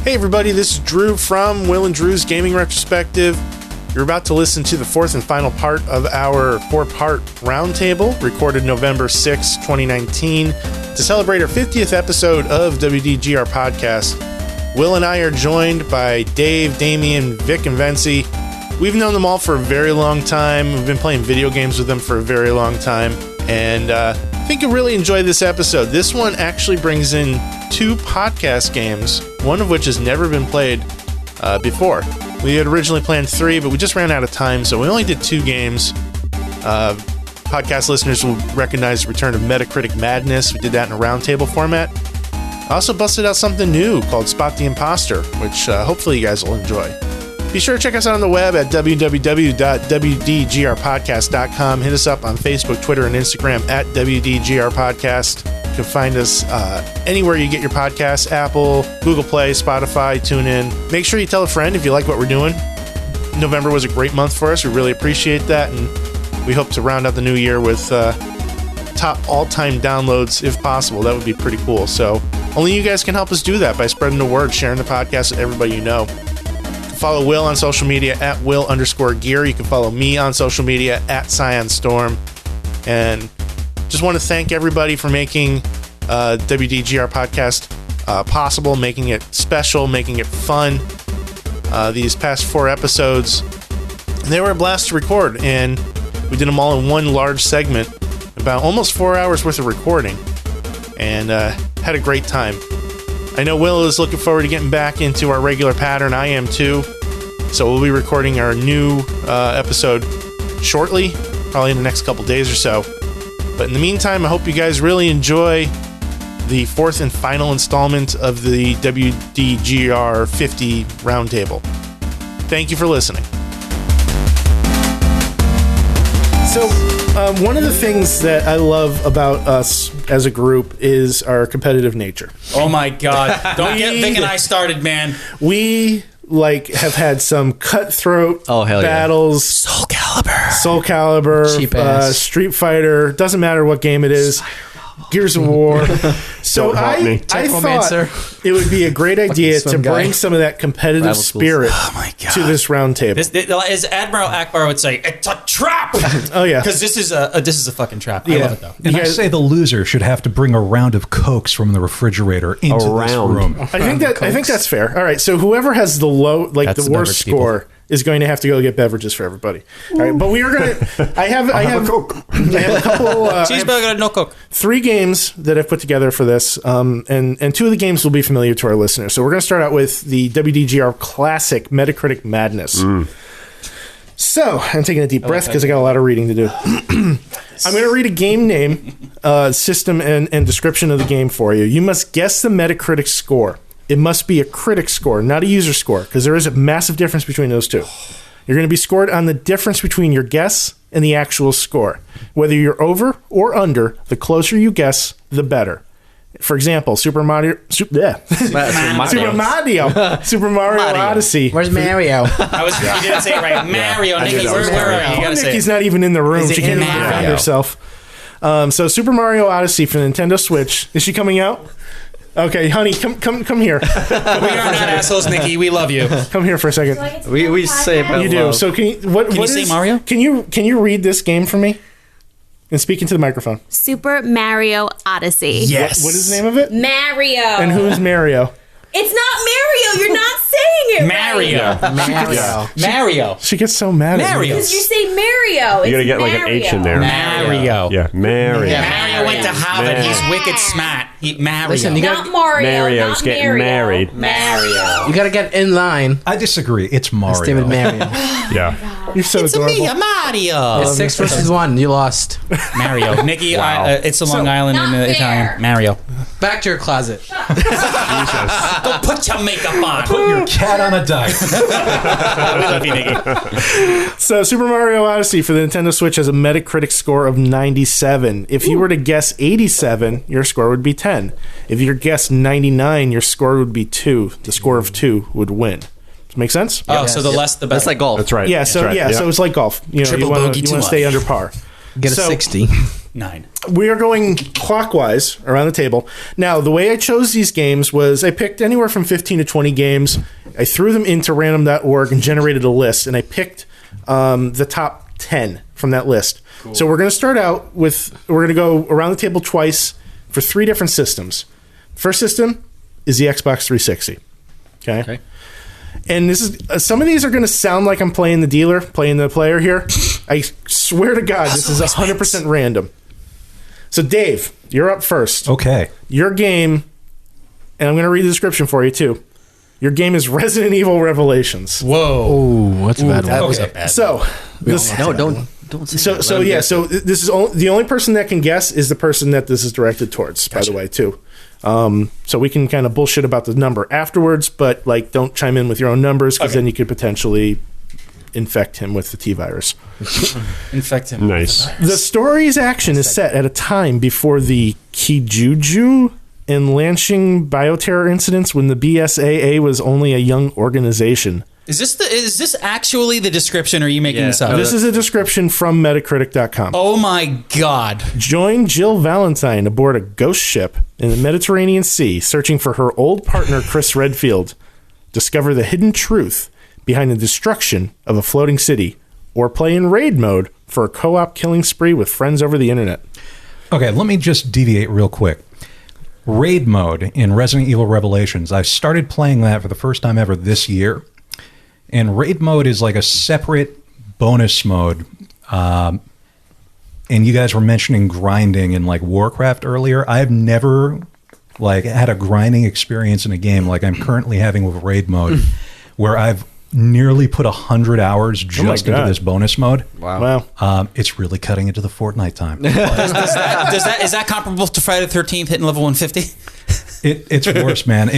Hey everybody, this is Drew from Will and Drew's Gaming Retrospective. You're about to listen to the fourth and final part of our four-part roundtable, recorded November 6, 2019, to celebrate our 50th episode of WDGR Podcast. Will and I are joined by Dave, Damien, Vic, and Vency. We've known them all for a very long time. We've been playing video games with them for a very long time, and I think you'll really enjoy this episode. This one actually brings in two podcast games, one of which has never been played before. We had originally planned three, but we just ran out of time, so we only did two games. Podcast listeners will recognize the return of Metacritic Madness. We did that in a roundtable format. I also busted out something new called Spot the Imposter, which hopefully you guys will enjoy. Be sure to check us out on the web at www.wdgrpodcast.com. Hit us up on Facebook, Twitter, and Instagram at WDGRPodcast. You can find us anywhere you get your podcasts, Apple, Google Play, Spotify, TuneIn. Make sure you tell a friend if you like what we're doing. November was a great month for us. We really appreciate that, and we hope to round out the new year with top all-time downloads if possible. That would be pretty cool. So only you guys can help us do that by spreading the word, sharing the podcast with everybody you know. Follow Will on social media at Will_Gear. You can follow me on social media at ScionStorm. And just want to thank everybody for making WDGR Podcast possible, making it special, making it fun. These past four episodes, they were a blast to record, and we did them all in one large segment, about almost 4 hours worth of recording, and had a great time. I know Will is looking forward to getting back into our regular pattern. I am too. So we'll be recording our new episode shortly, probably in the next couple days or so. But in the meantime, I hope you guys really enjoy the fourth and final installment of the WDGR 50 Roundtable. Thank you for listening. So, one of the things that I love about us as a group is our competitive nature. Oh my God. Don't get Vic and I started, man. We, have had some cutthroat battles. Soul Calibur. Soul Calibur. Street Fighter. Doesn't matter what game it is. Gears of War. So I thought it would be a great idea to bring some of that competitive spirit to this roundtable. As Admiral Akbar would say, it's a trap. Oh yeah, because this is a fucking trap. I love it though. And I say the loser should have to bring a round of Cokes from the refrigerator into this room. I think that's fair. All right, so whoever has the the worst score is going to have to go get beverages for everybody. All right, but we are going to... I have a Coke. I have a couple... Cheeseburger, no Coke. 3 games that I've put together for this, and 2 of the games will be familiar to our listeners. So we're going to start out with the WDGR Classic Metacritic Madness. So, I'm taking a deep breath because I got a lot of reading to do. I'm going to read a game name, system, and description of the game for you. You must guess the Metacritic score. It must be a critic score, not a user score, because there is a massive difference between those two. You're going to be scored on the difference between your guess and the actual score. Whether you're over or under, the closer you guess, the better. For example, Super Mario Odyssey. Where's Mario? You didn't say it right. Mario, Nikki, where are you? You gotta say Nikki's not even in the room. She can't even defend herself. So Super Mario Odyssey for the Nintendo Switch. Is she coming out? Okay, honey, come here. We are not assholes, Nikki. We love you. Come here for a second. We say about you do. Love. So can you say Mario? Can you read this game for me? And speak into the microphone. Super Mario Odyssey. Yes. What is the name of it? Mario. And who is Mario? It's not Mario. You're not saying it right. Mario. She gets so mad at me. Because you say Mario. You gotta get like an H in there. Mario. Yeah, Mario. Yeah, Mario went to Harvard. He's wicked smart. Mario. Listen, not Mario. Mario's getting married. Mario. You gotta get in line. I disagree. It's Mario. It's David Mario. Yeah. You're so It's adorable. me, Mario. It's 6 versus 1. You lost. Mario. Nikki, it's a Long Island in Italian. Mario. Back to your closet. Go put your makeup on. Put your cat on a diet. We love you, Nikki. So Super Mario Odyssey for the Nintendo Switch has a Metacritic score of 97. If you were to guess 87, your score would be 10. If you guessed 99, your score would be 2. The score of 2 would win. Does it make sense? Oh, so the less the better. That's like golf. That's right. Yeah, so That's right. so it's like golf. You know, Triple you want bogey to stay under par. Get a 60. 9. We are going clockwise around the table. Now, the way I chose these games was I picked anywhere from 15 to 20 games. I threw them into random.org and generated a list, and I picked the top 10 from that list. Cool. So we're going to start out with, we're going to go around the table twice for 3 different systems. First system is the Xbox 360. Okay. And this is some of these are going to sound like I'm playing the dealer, playing the player here. I swear to God, this is 100% random. So, Dave, you're up first. Okay. Your game, and I'm going to read the description for you, too. Your game is Resident Evil Revelations. Whoa. Oh, that's a bad one. That was a bad one. So, this, don't say that. So this is the only person that can guess is the person that this is directed towards, by the way, too. So we can kind of bullshit about the number afterwards, but like don't chime in with your own numbers because then you could potentially infect him with the T-virus. Infect him. Nice. The story's action is set at a time before the Kijuju and Lanshing bioterror incidents when the BSAA was only a young organization. Is this actually the description, or are you making this up? This is a description from Metacritic.com. Oh my God. Join Jill Valentine aboard a ghost ship in the Mediterranean Sea, searching for her old partner, Chris Redfield. Discover the hidden truth behind the destruction of a floating city, or play in raid mode for a co-op killing spree with friends over the internet. Okay, let me just deviate real quick. Raid mode in Resident Evil Revelations. I started playing that for the first time ever this year. And raid mode is like a separate bonus mode. And you guys were mentioning grinding in like Warcraft earlier. I've never like had a grinding experience in a game like I'm currently having with raid mode, where I've nearly put 100 hours just into this bonus mode. Wow. It's really cutting into the Fortnite time. Is that comparable to Friday the 13th hitting level 150? It's worse, man.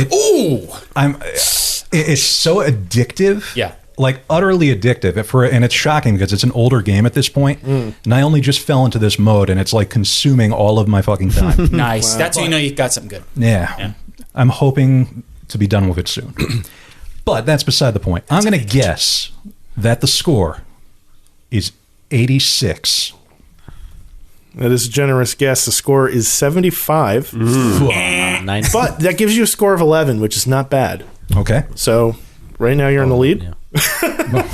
It's so addictive. Yeah. Like utterly addictive. And it's shocking because it's an older game at this point. And I only just fell into this mode and it's like consuming all of my fucking time. Nice. Wow. That's how you know you got something good. Yeah. I'm hoping to be done with it soon. But that's beside the point. I'm going to guess that the score is 86. That is a generous guess. The score is 75. Nice. But that gives you a score of 11, which is not bad. Okay. So right now you're in the lead. Yeah.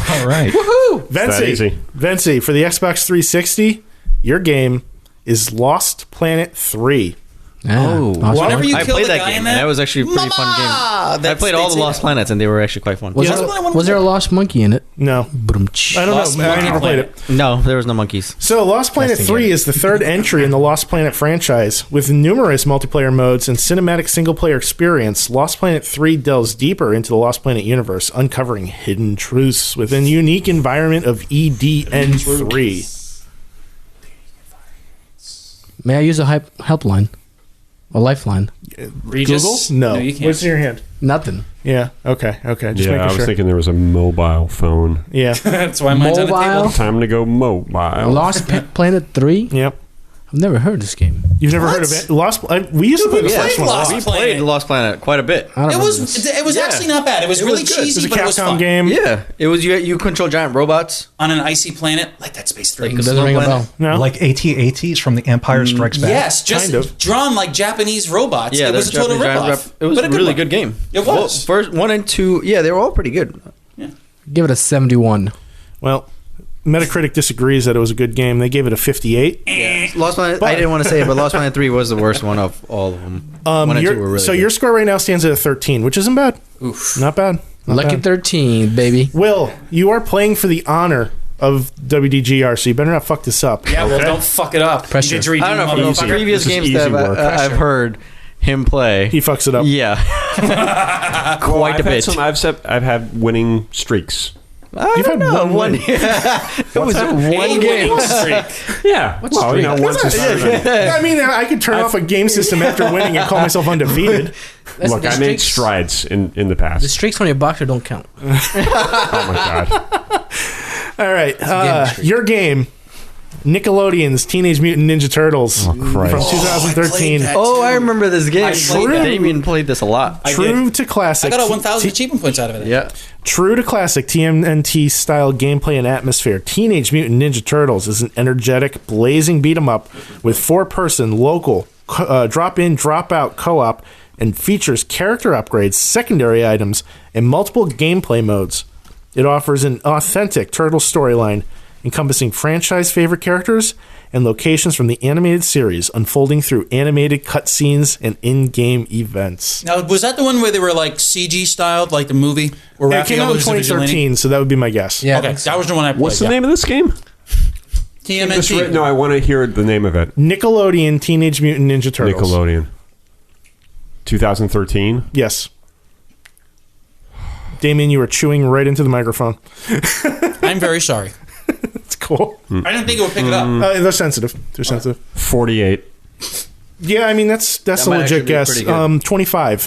All right. Woohoo! Easy. Vency, for the Xbox 360, your game is Lost Planet 3. Oh, whenever you I kill played the that guy game. in that, That was actually a pretty fun game. I played all the Lost Planets, and they were actually quite fun. Was there a lost monkey in it? No. I don't Lost know. I Monkey never played it. No, there was no monkeys. So Lost Planet 3 is the third entry in the Lost Planet franchise. With numerous multiplayer modes and cinematic single-player experience, Lost Planet 3 delves deeper into the Lost Planet universe, uncovering hidden truths within the unique environment of EDN3. May I use a helpline? A lifeline? Regis? Google? No. You can't. What's in your hand? Nothing. Yeah. Okay. Just Yeah, making I was sure. thinking there was a mobile phone. Yeah. That's why mine's on the Mobile? table. Time to go mobile. Lost Planet 3? Yep. I've never heard of this game. You've never heard of it? Lost. We used to play the played first one. Lost We Planet. played Lost Planet quite a bit. I don't It remember was this. actually not bad. It was really It was cheesy, a but it was Capcom fun. game. Yeah, it was you control giant robots. On an icy planet like Dead Space 3. It doesn't ring a bell. No. Like AT-ATs from the Empire Strikes Back. Yes, just Kind of. drawn like Japanese robots. Yeah, it was a total ripoff. It was But a good really one. good game. It was. Well, first 1 and 2, yeah, they were all pretty good. Give it a 71. Well, Metacritic disagrees that it was a good game. They gave it a 58. Lost Planet. I didn't want to say it, but Lost Planet 3 was the worst one of all of them. 1 and 2 were really good. Your score right now stands at a 13, which isn't bad. Oof. Not bad. Not Lucky bad. 13, baby. Will, you are playing for the honor of WDGR, so you better not fuck this up. Yeah, well, don't fuck it up. Pressure. You did read I don't know, from motherfucker. previous This is games that easy work. I've heard him play. He fucks it up. Yeah. Quite a bit. I've had winning streaks. You've had one win. It was one game. Yeah. Once you started. I mean, I could turn off a game system after winning and call myself undefeated. Look, I made strides in the The past. streaks on your boxer don't count. Oh my god. All right. Your game, Nickelodeon's Teenage Mutant Ninja Turtles from Christ. 2013. Oh, I remember this game. played that. Damien played this a lot. True to classic. I got a 1,000 achievement points out of it. Yeah. True to classic TMNT style gameplay and atmosphere, Teenage Mutant Ninja Turtles is an energetic, blazing beat 'em up with 4-person local drop in, drop out co-op, and features character upgrades, secondary items, and multiple gameplay modes. It offers an authentic turtle storyline encompassing franchise favorite characters and locations from the animated series, unfolding through animated cutscenes and in-game events. Now, was that the one where they were like CG styled, like the movie? Where It came out in 2013, so that would be my guess. Yeah. Okay, that was the one I played. What's the name of this game? TMNT. No, I want to hear the name of it. Nickelodeon Teenage Mutant Ninja Turtles. Nickelodeon. 2013. Yes. Damien, you were chewing right into the microphone. I'm very sorry. It's cool. I didn't think it would pick it up. They're sensitive. They're sensitive. 48. Yeah, I mean that's That a might actually legit be guess. pretty good. 25.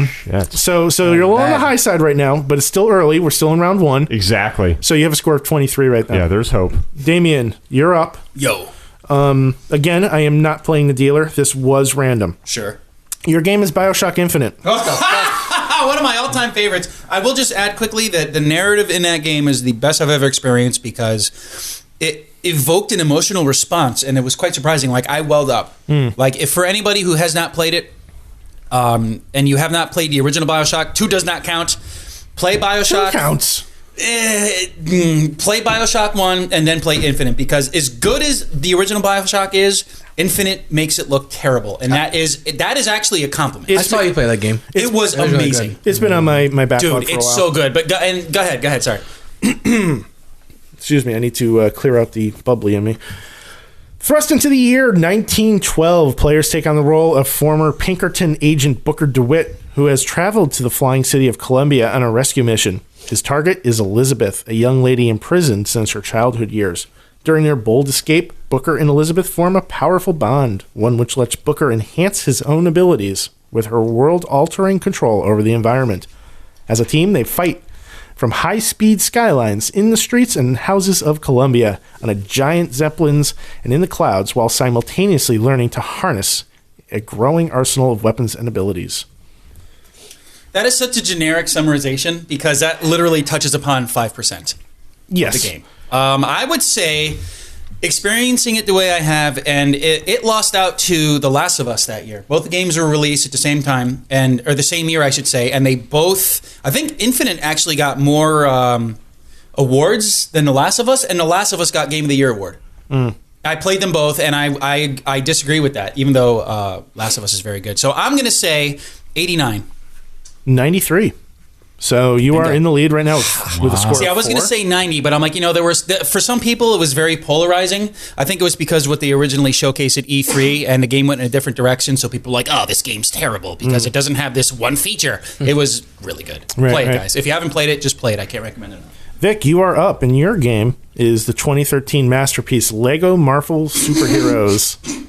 Shit. So you're a little on the high side right now, but it's still early. We're still in round 1. Exactly. So you have a score of 23 right now. Yeah, there's hope. Damien, you're up. Yo. Again, I am not playing the dealer. This was random. Sure. Your game is BioShock Infinite. One of my all-time favorites. I will just add quickly that the narrative in that game is the best I've ever experienced because it evoked an emotional response, and it was quite surprising. Like, I welled up. Like, if for anybody who has not played it, and you have not played the original BioShock, 2 does not count. Play BioShock. 2 counts. Play BioShock 1 and then play Infinite, because as good as the original BioShock is, Infinite makes it look terrible, and that is actually a compliment. I saw you play that game. It was really amazing. good. It's been on my backlog Dude, for a while. it's so good. But go ahead. Sorry. Excuse me, I need to clear out the bubbly in me. Thrust into the year 1912, players take on the role of former Pinkerton agent Booker DeWitt, who has traveled to the flying city of Columbia on a rescue mission. His target is Elizabeth, a young lady imprisoned since her childhood years. During their bold escape, Booker and Elizabeth form a powerful bond, one which lets Booker enhance his own abilities with her world-altering control over the environment. As a team, they fight from high-speed skylines in the streets and houses of Columbia, on a giant zeppelins and in the clouds, while simultaneously learning to harness a growing arsenal of weapons and abilities. That is such a generic summarization because that literally touches upon 5% Yes. of the game. I would say experiencing it the way I have, and it lost out to The Last of Us that year. Both the games were released at the same time, or the same year, I should say, and they both, I think Infinite actually got more awards than The Last of Us, and The Last of Us got Game of the Year award. I played them both, and I disagree with that, even though Last of Us is very good. So I'm going to say 89. 93. So you are in the lead right now with a score See, I was going to say 90, but I'm like, there was for some people it was very polarizing. I think it was because what they originally showcased at E3 and the game went in a different direction, so people were like, oh, this game's terrible because it doesn't have this one feature. It was really good. Play it, guys. If you haven't played it, just play it. I can't recommend it enough. Vic, you are up, and your game is the 2013 masterpiece Lego Marvel Superheroes.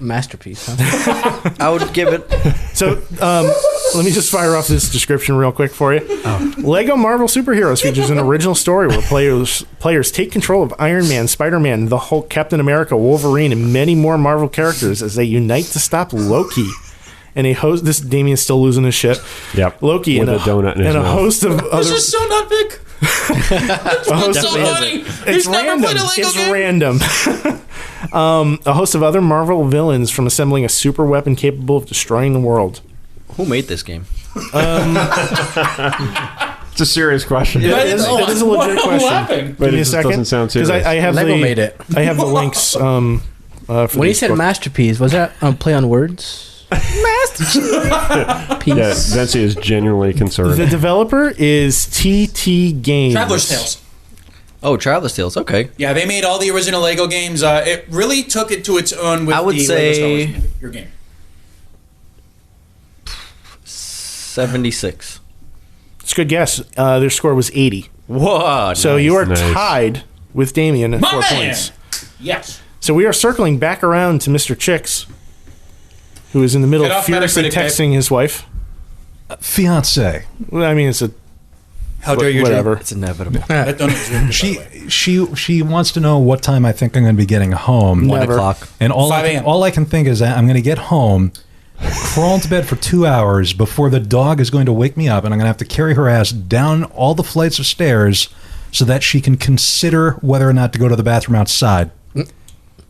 Masterpiece, huh? I would give it. So, let me just fire off this description real quick for you. Lego Marvel Superheroes features an original story where players take control of Iron Man, Spider-Man, the Hulk, Captain America, Wolverine, and many more Marvel characters as they unite to stop Loki. And a host. This Damien's still losing his shit. Yep. Loki with and a donut in his and a mouth. host of other. This is so not Vic. It's so funny. It's He's never random. played a Lego It's game. random. A host of other Marvel villains from assembling a super weapon capable of destroying the world. Who made this game? It's a serious question. It is a legit question. laughing? But Give me it a just second. doesn't sound Because serious. I have Lego the, made it. I have the links. For When you said Facebook. masterpiece, was that play on words? Masterpiece. Yeah, Vency is genuinely concerned. The developer is TT Games. Traveler's Tales. Oh, Traveler's Tales. Okay. Yeah, they made all the original Lego games. It really took it to its own with I would the say- Lego Star Wars, your game. 76. It's a good guess. Their score was 80. Whoa. So you are nice. tied with Damien at My 4 man! points. Yes. So we are circling back around to Mr. Chicks, who is in the middle Get of off furiously Metacritic, babe. texting his wife. Fiance. Well, I mean, it's a How dare you? Whatever. It's inevitable. That donut is really good, by the way. She wants to know what time I think I'm going to be getting home. 1 Never. o'clock. And 5 a.m. all I can think is that I'm going to get home, crawl into bed for 2 hours before the dog is going to wake me up, and I'm going to have to carry her ass down all the flights of stairs so that she can consider whether or not to go to the bathroom outside. And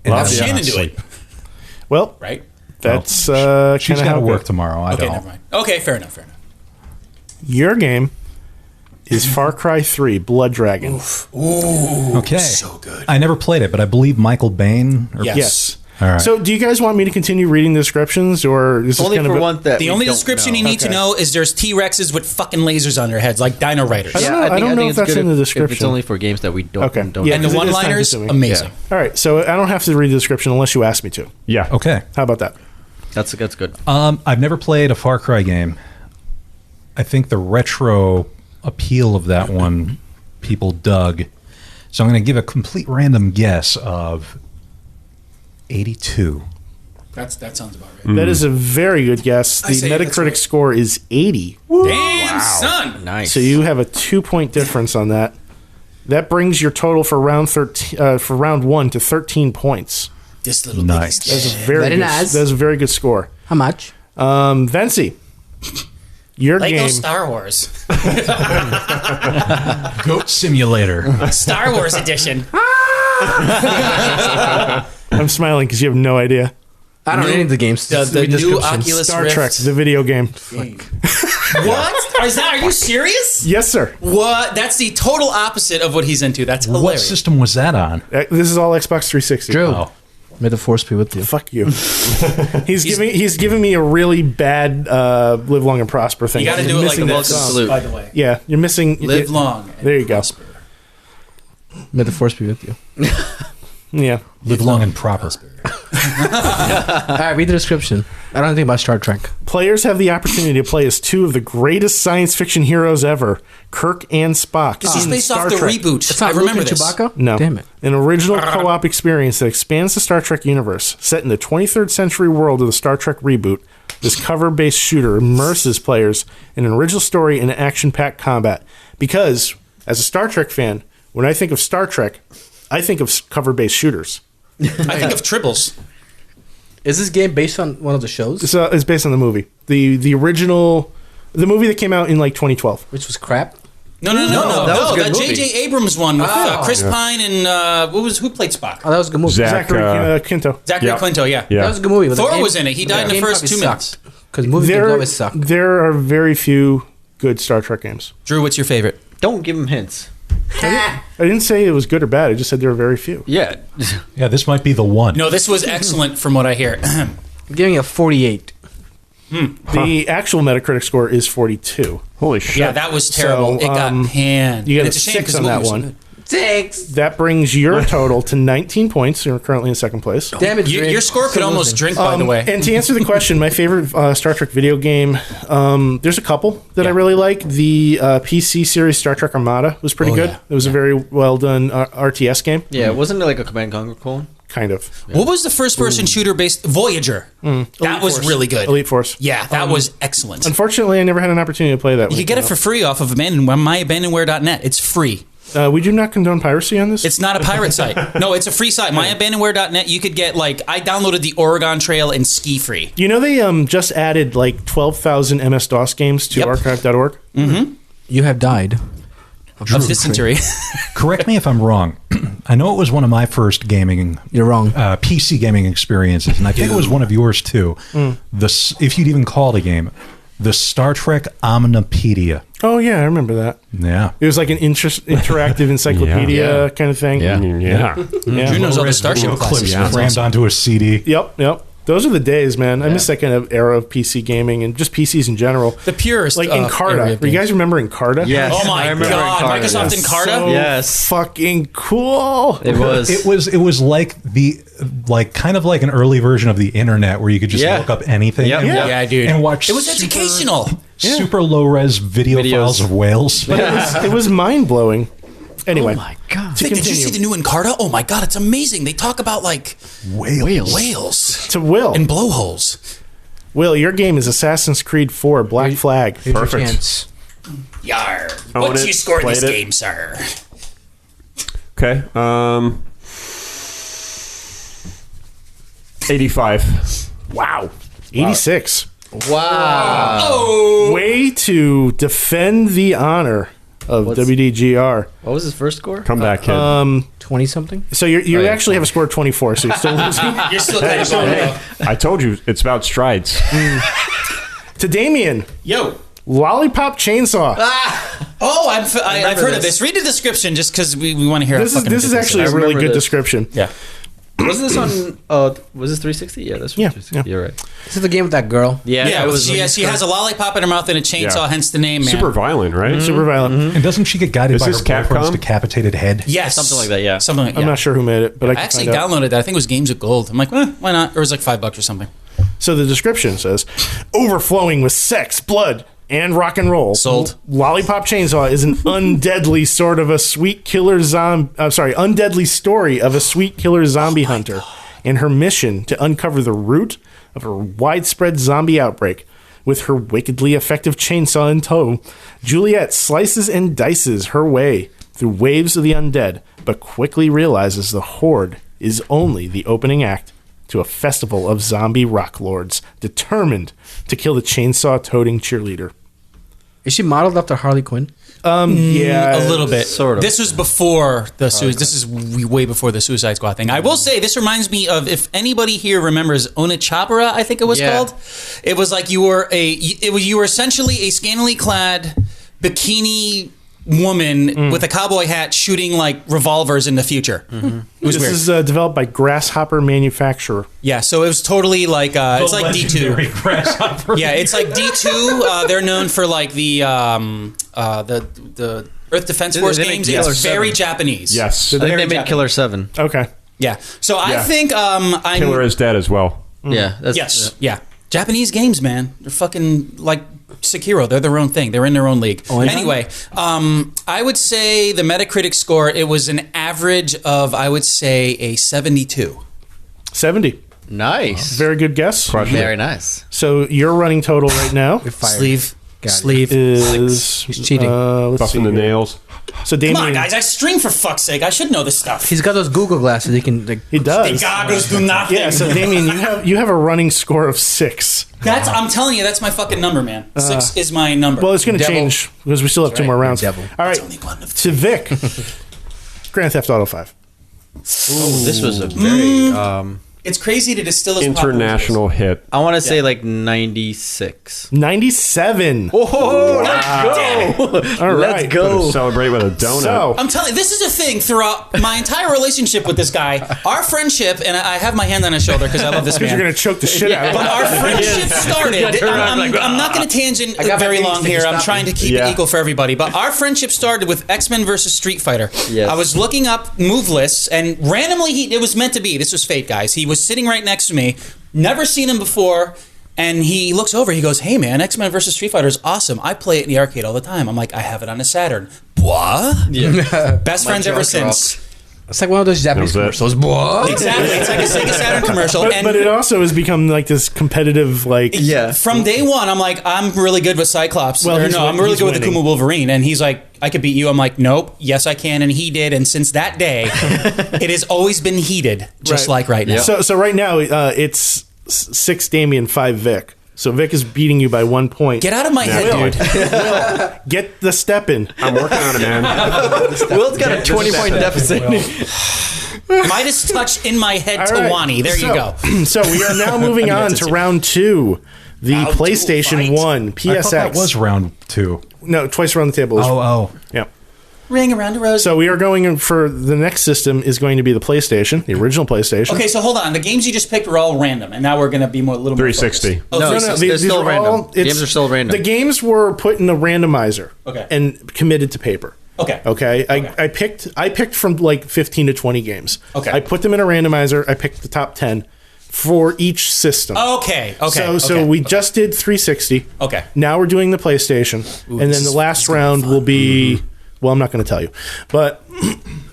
that's She not didn't do sleep. it, Well, right? that's She's kind of got how to it work goes. tomorrow. I Okay, don't. never mind. Okay, fair enough. Your game is Far Cry 3 Blood Dragon. Okay. So good. I never played it, but I believe Michael Bain. Or, Yes. Yes. All right. So, do you guys want me to continue reading the descriptions, or is this Only kind for of one that The we only don't description know. you need to Okay. know is there's T-Rexes with fucking lasers on their heads, like Dino Riders. I don't know- I don't know if it's that's good in the if it's description. only for games that we don't. Okay. don't Yeah, And the because it is one-liners, time-consuming. amazing. All right, so I don't have to read the description unless you ask me to. Yeah. Okay. How about that? That's good. I've never played a Far Cry game. I think the retro appeal of that one people dug. So I'm going to give a complete random guess of 82. That sounds about right. That is a very good guess. I The say that's Metacritic right. score is 80. Damn, son. Nice. So you have a 2-point difference on that. That brings your total for round 13 for round 1 to 13 points. This little Nice. thing is That's a very Very good, nice. That's a very good score. How much? Vency, your Lego game. Star Wars. Goat Simulator. Star Wars edition. I'm smiling because you have no idea. I don't know any of the games. The Read new descriptions. Oculus Star Rift. Trek, the video game. What? Are you serious? Yes, sir. What? That's the total opposite of what he's into. That's What hilarious. system was that on? This is all Xbox 360. Drew, Oh. may the force be with you. Fuck you. he's giving me a really bad live long and prosper thing. You got to You're do it like missing a that welcome song. salute. by the way. Yeah, you're missing. Live long. and There you go. prosper. May the force be with you. Yeah. Live long and proper. All right, read the description. I don't know anything about Star Trek. Players have the opportunity to play as two of the greatest science fiction heroes ever, Kirk and Spock. This is in based off Star the Trek. reboot. It's not I remember Luke and this. Chewbacca? No. Damn it. An original co-op experience that expands the Star Trek universe. Set in the 23rd century world of the Star Trek reboot, this cover-based shooter immerses players in an original story and action-packed combat. Because, as a Star Trek fan, when I think of Star Trek, I think of cover-based shooters. I think of triples. Is this game based on one of the shows? It's based on the movie. The original... The movie that came out in, 2012. Which was crap? No. that was a good That movie. J.J. Abrams one with Chris Pine and who played Spock? Oh, that was a good movie. Zach, Zachary Quinto. Zachary yeah. Quinto. Yeah. Yeah. That was a good movie. but the Thor game- was in it. He died in the game first probably 2 minutes. Because movie games always suck. There are very few good Star Trek games. Drew, what's your favorite? Don't give him hints. I didn't say it was good or bad. I just said there are very few. Yeah. Yeah, this might be the one. No, this was excellent from what I hear. I'm giving it a 48. The actual Metacritic score is 42. Holy shit. Yeah, that was terrible. So, it got panned. you got And a it's shame 6 'cause on the that movie was one. so good. 6. That brings your total to 19 points. You're currently in second place. Damn it, Drake. Your score could Still almost losing. drink, by the way. And to answer the question, my favorite Star Trek video game, there's a couple that I really like. The PC series Star Trek Armada was pretty good. yeah. It was a very well done RTS game. Yeah, wasn't it like a Command Conquer clone? Kind of. What was the first-person shooter based Voyager? That Elite was Force. really good. Elite Force. Yeah, that was excellent. Unfortunately, I never had an opportunity to play that. You could get it for free off of myabandonware.net. It's free. We do not condone piracy on this. It's not a pirate site. No, it's a free site. myabandonware.net. You could get I downloaded the Oregon Trail and ski free. You know, they just added 12,000 MS-DOS games to Yep. archive.org. You have died. Of dysentery. Correct me if I'm wrong. I know it was one of my first gaming, You're wrong. PC gaming experiences, and I think it was one of yours too. If you'd even call it a game, the Star Trek Omnipedia. Oh, yeah, I remember that. Yeah. It was like an interactive encyclopedia Yeah. kind of thing. Yeah. Yeah. Drew knows all the Starship classes. Clips crammed onto a CD. Yep. Those are the days, man. I miss that kind of era of PC gaming and just PCs in general. The purest. Like area Encarta. of Do you games. guys remember Encarta? Yes. Oh my I remember God. Encarta, Microsoft yes. Encarta? So Yes. fucking cool. It was. It was like kind of like an early version of the internet where you could just Yeah. look up anything Yep. and, Yeah. Yeah, dude. and watch It was educational. super low res video Videos. files of whales. But it was mind blowing. Anyway, God. to Did you see continue. the new Encarta? Oh my God, it's amazing. They talk about Whales. whales To Will. and blowholes. Will, your game is Assassin's Creed 4 Black Flag. Here's your Perfect. chance. Yar. Own What's it, your score in this played it. game, sir? Okay. 85. Wow. 86. Wow. Way to defend the honor of WDGR. What was his first score? Come back, kid. 20 something. So you actually have a score of 24, so you're still losing. You're still kind of going, though. I told you it's about strides. To Damien, Yo. Lollipop Chainsaw. Oh, I've heard of this. Read the description just because we want to hear. This is actually a really good description. Yeah. Wasn't this on? Was this 360? Yeah, that's Yeah, 360. yeah. You're right. This is the game with that girl. Yeah, she has a lollipop in her mouth and a chainsaw, Yeah. hence the name, man. Super violent, right? Super violent. And doesn't she get guided Is by her this boyfriend's Capcom? decapitated head? Yes. Something like that, yeah. Something like I'm not sure who made it, but I I can actually find out. downloaded that. I think it was Games of Gold. I'm like, why not? Or it was like $5 or something. So the description says, overflowing with sex, blood, and rock and roll. Sold. Lollipop Chainsaw is an undeadly sort of a sweet killer undeadly story of a sweet killer zombie hunter and her mission to uncover the root of a widespread zombie outbreak. With her wickedly effective chainsaw in tow, Juliet slices and dices her way through waves of the undead, but quickly realizes the horde is only the opening act to a festival of zombie rock lords determined to kill the chainsaw-toting cheerleader. Is she modeled after Harley Quinn? Yeah, A little bit. sort of. This was before the suicide. This is way before the Suicide Squad thing. I will say this reminds me of, if anybody here remembers Onechabara, I think it was called. It was like you were essentially a scantily clad bikini woman with a cowboy hat shooting like revolvers in the future. It was This weird. is developed by Grasshopper Manufacturer. Yeah, so it was totally like it's like D2. Grasshopper. Yeah, it's like D2. They're known for like the Earth Defense Force they make games. Killer It's very 7. Japanese. Yes. I think Very they made Japanese. Killer 7. Okay. Yeah. So I Yeah. think I'm Killer is dead as well. Yeah. That's, yes. Yeah. Japanese games, man. They're fucking like Sekiro. They're their own thing. They're in their own league. Anyway, I would say the Metacritic score, it was an average of, I would say, a 72. 70. Nice. Very good guess. Crushing it. Very nice. So your running total right now Sleeve. Got it. Sleeve. is... He's cheating. Let's see Buffing the here. nails. So Come Damien, on, guys. I stream for fuck's sake. I should know this stuff. He's got those Google glasses. He can. Like, he The does. goggles do nothing. Yeah, so Damien, you have a running score of 6. I'm telling you, that's my fucking number, man. 6 is my number. Well, it's going to Devil. change because we still have 2 more rounds. Devil. All right, only one of to Vic, Grand Theft Auto 5. This was a very. It's crazy to distill as International hit. I want to say like 96. 97. Oh, All right. let's go. Celebrate with a donut. So, I'm telling you, this is a thing throughout my entire relationship with this guy. Our friendship, and I have my hand on his shoulder because I love this because man. you're going to choke the shit out of But him. our friendship started. I'm not going to tangent very long here. I'm trying to keep it equal for everybody. But our friendship started with X-Men versus Street Fighter. Yes. I was looking up move lists, and randomly, it was meant to be. This was fate, guys. He was sitting right next to me. Never seen him before. And he looks over, he goes, "Hey man, X-Men versus Street Fighter is awesome. I play it in the arcade all the time." I'm like, "I have it on a Saturn." What? Yeah. Best friends ever jaw since. it's like one of those Japanese That was it. commercials. What? Exactly. It's like a Sega Saturn commercial. But, and but it also has become like this competitive, like... Yeah. from day one, I'm like, I'm really good with Cyclops. Well, Or, no, I'm really he's good with the winning. Kuma Wolverine. And he's like, I could beat you. I'm like, nope. Yes, I can. And he did. And since that day, it has always been heated, just Right. like right now. So right now, it's 6 Damien, 5 Vic. So Vic is beating you by 1 point. Get out of my head, Will. dude. Get the step in. I'm working on it, man. Will's got a 20-point deficit. Midas touch in my head, All right. Tawani. There you go. So we are now moving on to round 2 The Round two PlayStation fight. 1, PSX. I thought that was round 2. No, twice around the table. Oh. Yeah. Ring around the rose. So we are going in for the next system is going to be the PlayStation, the original PlayStation. Okay, so hold on. The games you just picked were all random, and now we're going to be a little more 360. focused. Oh, No, No, it's no, still these are random. all- it's- Games are still random. The games were put in the randomizer. Okay. And committed to paper. Okay. Okay. I picked from like 15 to 20 games. Okay. I put them in a randomizer. I picked the top 10 for each system. Okay. So we just did 360. Okay. Now we're doing the PlayStation, and then the last round will be. Well, I'm not going to tell you, but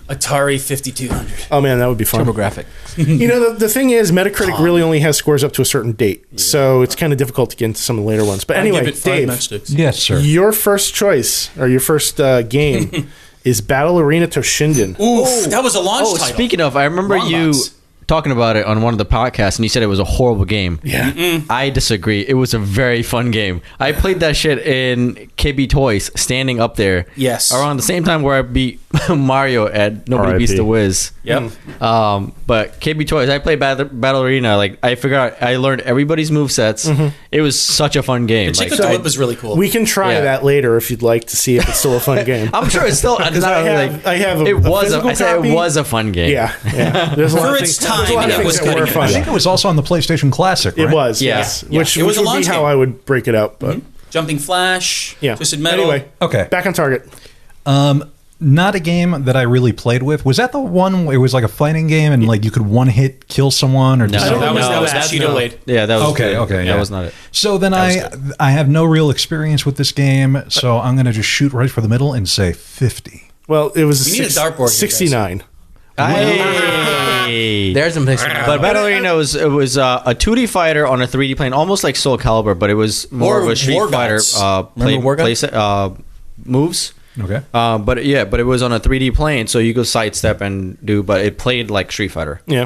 Atari 5200. Oh man, that would be fun. TurboGrafx. You know, the thing is, Metacritic really only has scores up to a certain date, so it's kind of difficult to get into some of the later ones. But anyway, I'd give it 5 Dave, matchsticks. Yes, sir. your first choice or your first game is Battle Arena Toshinden. Oof, that was a launch Oh, title. speaking of, I remember Long you box. talking about it on one of the podcasts, and you said it was a horrible game. Yeah. I disagree. It was a very fun game. I played that shit in KB Toys, standing up there. Yes. Around the same time where I beat Mario at Nobody R.I.P. Beats the Wiz. Yep. But KB Toys, I played Battle Arena. Like, I figured out, I learned everybody's movesets. It was such a fun game. The Like, Chicken Whip was really cool. We can try Yeah. that later if you'd like to see if it's still a fun game. I'm sure it's still. It's not I have- like, I have a- it a was. physical I said copy. it was a fun game. Yeah. There's a lot For of its things, time, there's a lot of it things was that were cutting fun. I think it was also on the PlayStation Classic, right? It was, Yeah. yes. Yeah. Which It was a would be launch how game. I would break it up. But Jumping Flash, yeah. Twisted Metal. Anyway, Okay. back on target. Not a game that I really played with. Was that the one where it was like a fighting game and like you could one hit kill someone or No, just that was that's Cheeto no. Blade. Yeah, that was Okay, good. okay, That yeah. was not it. So then was I have no real experience with this game, so I'm going to just shoot right for the middle and say 50. Well, it was We need a dartboard here, guys. 69. Hey. There's a place. But Battle Arena was a 2D fighter on a 3D plane, almost like Soul Calibur, but it was more of a Street War Fighter Gods. Remember War Gods? moves. Okay. But it was on a 3D plane, so you could sidestep and do. But it played like Street Fighter. Yeah.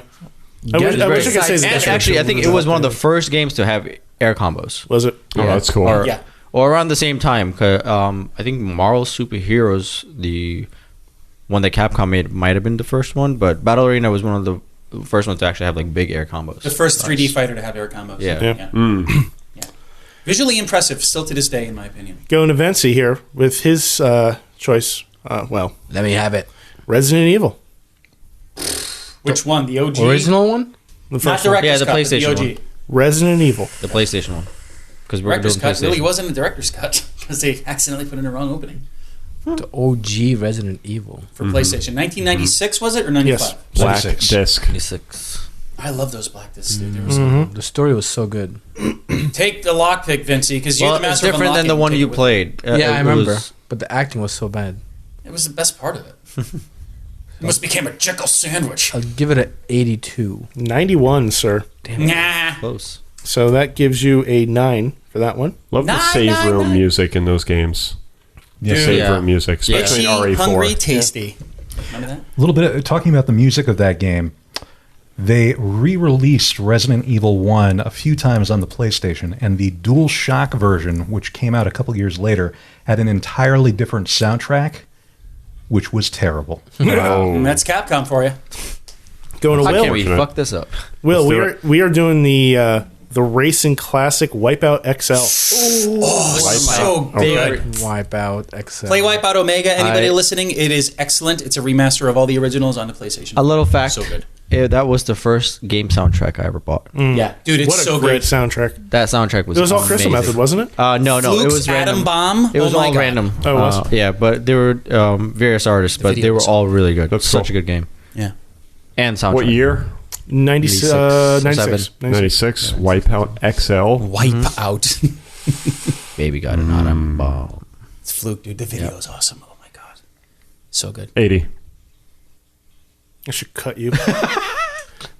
I wish I could say And that. actually, I think it was one of the first games to have air combos. Was it? Oh, that's cool. Or, Yeah. or around the same time. 'Cause, I think Marvel Superheroes, the one that Capcom made, might have been the first one, but Battle Arena was one of the first ones to actually have like big air combos. The first 3D fighter to have air combos. Yeah. Yeah. Yeah. Visually impressive, still to this day, in my opinion. Going to Vency here with his choice. Let me have it. Resident Evil. Which one? The OG? Original one? The Not first one. director's Yeah, the cut, but PlayStation the OG. one. Resident Evil. The PlayStation one. Because we're Director's doing cut PlayStation. really wasn't a director's cut because they accidentally put in the wrong opening The OG Resident Evil. for PlayStation. 1996 was it or 95? Yes. Black 96. disc. 26. I love those black discs, dude. They were so The story was so good. Take the lockpick, Vincey, because you're Well, the it's master of different than the unlocking. one Take you it with played. Yeah, I It remember. was- But the acting was so bad. you. It was the best part of it. It must became a Jekyll sandwich. I'll give it an 82. 91, sir. Nah. Close. So that gives you a 9 for that one. Love the Nine, save nine, room nine. music in those games. Yes. Save Yeah. room music, especially Itchy, in RE4. hungry, tasty. Remember that? A little bit of, talking about the music of that game. They re-released Resident Evil 1 a few times on the PlayStation, and the DualShock version, which came out a couple years later, had an entirely different soundtrack, which was terrible. Oh. That's Capcom for you. Going to How Will. can we fuck this up? Will, Let's do we are doing the racing classic Wipeout XL. So good. Wipeout XL. Play Wipeout Omega. Anybody I- listening? It is excellent. It's a remaster of all the originals on the PlayStation. A little fact. So good. That was the first game soundtrack I ever bought. Yeah, dude, it's What a so great good. soundtrack. That soundtrack was It was all amazing. Crystal Method, wasn't it? No, it Fluke's was Atom random. Bomb. It was Oh my all God. random. Oh, it was? Yeah, but they were various artists, but they were videos. all really good. That's Such cool. a good game. Yeah. And soundtrack. What year? 96. 96. 96. Wipeout XL. Wipe out. Baby got an atom bomb. It's Fluke, dude. The video is awesome. Oh my god, so good. 80. I should cut you.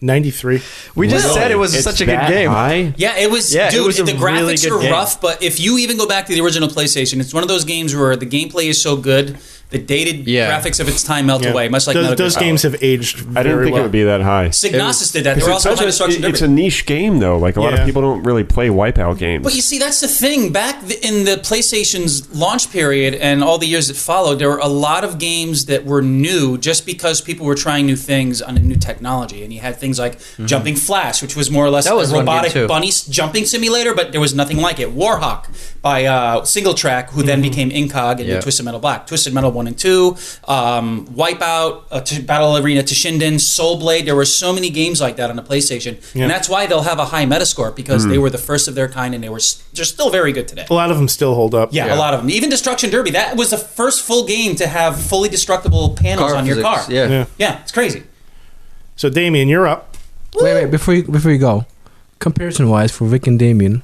93. We just said it was It's such a good that game. high? Yeah, it was. Yeah, it dude, was a the really graphics good are game. rough, but if you even go back to the original PlayStation, it's one of those games where the gameplay is so good, the dated Yeah. graphics of its time melt Yeah. away, much like those, Metal Gear those Solid. games have aged I didn't very think well. it would be that high. Signosis did that. They Because were it's also such behind Destruction it's a Derby. niche game, though. Like, a lot Yeah. of people don't really play Wipeout games. But you see, that's the thing. Back in the PlayStation's launch period and all the years that followed, there were a lot of games that were new just because people were trying new things on a new technology. And you had things like Jumping Flash, which was more or less That was a one game, robotic too. bunny jumping simulator, but there was nothing like it. Warhawk by Single Track, who then became Incog and Yeah. did Twisted Metal Black. Twisted Metal 1 and 2, Wipeout, Battle Arena Toshinden, Soul Blade. There were so many games like that on the PlayStation. Yeah. And that's why they'll have a high Metascore, because they were the first of their kind and they're still very good today. A lot of them still hold up. Yeah, a lot of them. Even Destruction Derby, that was the first full game to have fully destructible panels on your physics, car. Yeah. Yeah. Yeah, it's crazy. So, Damien, you're up. Wait, before you go. Comparison-wise, for Vic and Damien,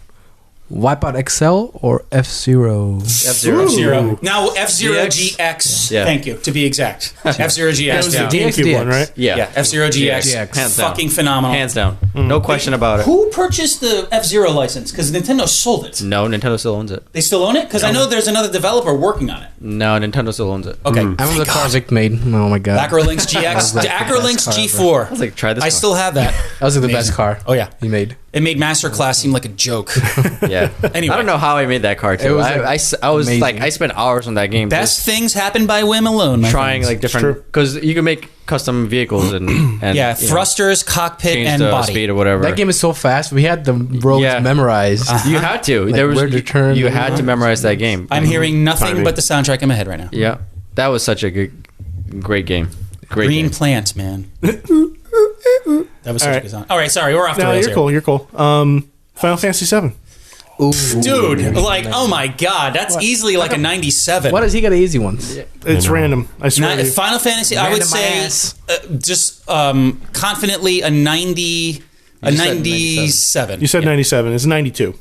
Wipeout XL or F-Zero? F-Zero. Now F-Zero GX. GX. Yeah. Thank you. To be exact, F-Zero GX. That was the down. GameCube DX. one, right? Yeah. F-Zero GX. GX. Hands down. Fucking phenomenal. Hands down. No question about it. Who purchased the F-Zero license? Because Nintendo sold it. No, Nintendo still owns it. They still own it? Because I know there's another developer working on it. No, Nintendo still owns it. Okay. I remember the car Vic made. Oh my god. Acrolinks GX. Acrolinks car G4. I was like, try this. I one. still have that. That was like the best car. Oh, yeah. He made. It made Masterclass seem like a joke. Yeah. Anyway. I don't know how I made that car too. It was, I was amazing. like, I spent hours on that game. Best things happen by whim alone, my trying friends. like different because you can make custom vehicles and Yeah, you know, thrusters, cockpit, change and the body. speed or whatever. That game is so fast. We had the roads Yeah. memorized. You had to. Like There was where to turn. You had to memorize that game. I'm hearing nothing Tiny. but the soundtrack in my head right now. Yeah, that was such a great game. Great Green game. plants, man. That was such All a good song. All right, sorry, we're off the No, rails you're here. cool. You're cool. Final Fantasy 7. Dude, like, oh my god, that's easily like a 97. What does he got an easy ones? It's random. I swear. to you. Final Fantasy, I would Random say, ass. just confidently a 90, a You said 97. You said 97. It's 92.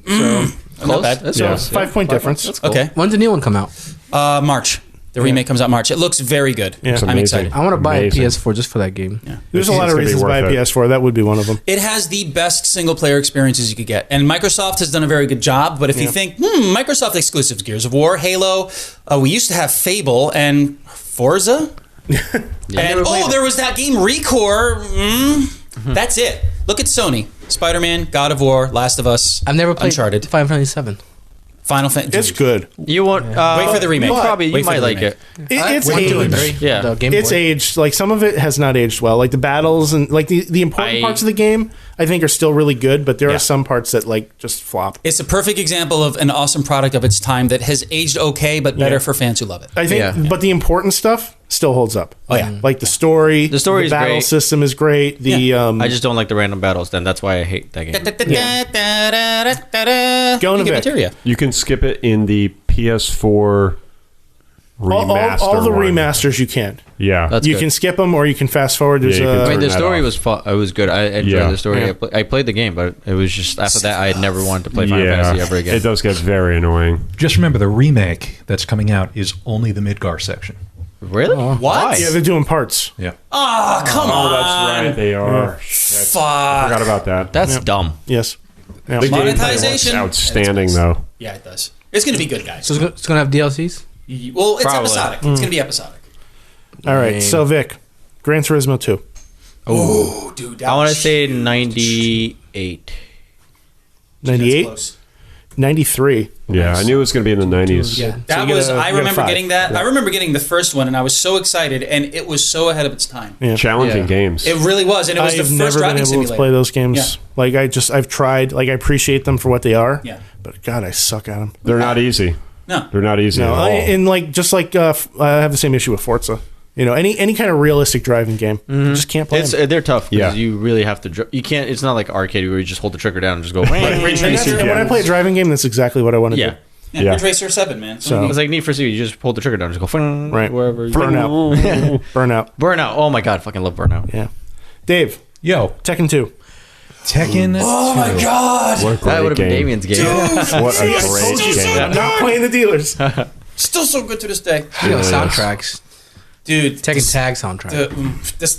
Not bad. That's Yeah. close. 5-point difference. That's cool. Okay, When's the new one come out? March. The remake comes out March. It looks very good. Yeah. It's I'm amazing. excited. I want to buy Amazing. a PS4 just for that game. There's a lot of It's gonna be reasons to buy a worth it. PS4. That would be one of them. It has the best single player experiences you could get. And Microsoft has done a very good job. But if you think, Microsoft exclusives, Gears of War, Halo, we used to have Fable and Forza. And there was that game Recore. That's it. Look at Sony. Spider-Man, God of War, Last of Us, I've never played Uncharted, Final Fantasy 7. Final Fantasy. It's good. You won't Wait for the remake. Probably Wait you for might the like remake. it. It's 1, 2, and aged. 3. Yeah. The Game It's Boy. aged. Like some of it has not aged well. Like the battles and like the important I- parts of the game, I think are still really good. But there Yeah. are some parts that like just flop. It's a perfect example of an awesome product of its time that has aged okay, but better Yeah. for fans who love it. I think, Yeah. but the important stuff still holds up. Oh, yeah. like the story. The story is battle great. system is great. The I just don't like the random battles. Then that's why I hate that game. Going to You get Vic. materia. You can skip it in the PS4 remaster. all the one. remasters you can. Yeah. That's You good. can skip them or you can fast forward. There's Yeah, you can I mean, turn the that story off. was fun. It was good. I enjoyed Yeah. the story. Yeah. I played the game, but it was just after that I had never wanted to play Final Fantasy ever again. It does get very annoying. Just remember, the remake that's coming out is only the Midgar section. Really? What? yeah, they're doing parts. Yeah. Oh, come on. They are. Fuck. I forgot about that. That's dumb. Yes. Yeah. The gameplay Monetization? looks outstanding, It's- though. Yeah, it does. It's going to be good, guys. So it's going to have DLCs? Well, it's Probably. episodic. It's going to be episodic. All right. So Vic, Gran Turismo 2. Oh, dude. That I want to was say 98. 98, close. 93. Yeah, I knew it was going to be in the 90s. Yeah. That you was. get a- I you get a remember 5. getting that. I remember getting the first one, and I was so excited, and it was so ahead of its time. Yeah. Challenging Yeah. games. It really was, and it was I've the first never been driving able simulator. to play those games. Yeah. Like I've tried. Like I appreciate them for what they are. Yeah. But God, I suck at them. They're not easy. No. They're not easy No, at all. and like just like I have the same issue with Forza. You know, any kind of realistic driving game, you just can't play them. They're tough because Yeah. you really have to. You can't. It's not like arcade where you just hold the trigger down and just go. And when I play a driving game, that's exactly what I want to Yeah. do. Yeah, Yeah. Ridge Racer 7, man. So- It's like Need for Speed. You just hold the trigger down, and just go Right. wherever. Burnout. Burnout. Burnout. Oh my god, fucking love Burnout. Yeah. Dave, Yo, Tekken 2. Tekken. Oh my god! What a That would great have been game. Damien's game. What a great game. I'm not playing the dealers. Still so good to this day, Speaking of soundtracks, dude. Tekken Tag soundtrack.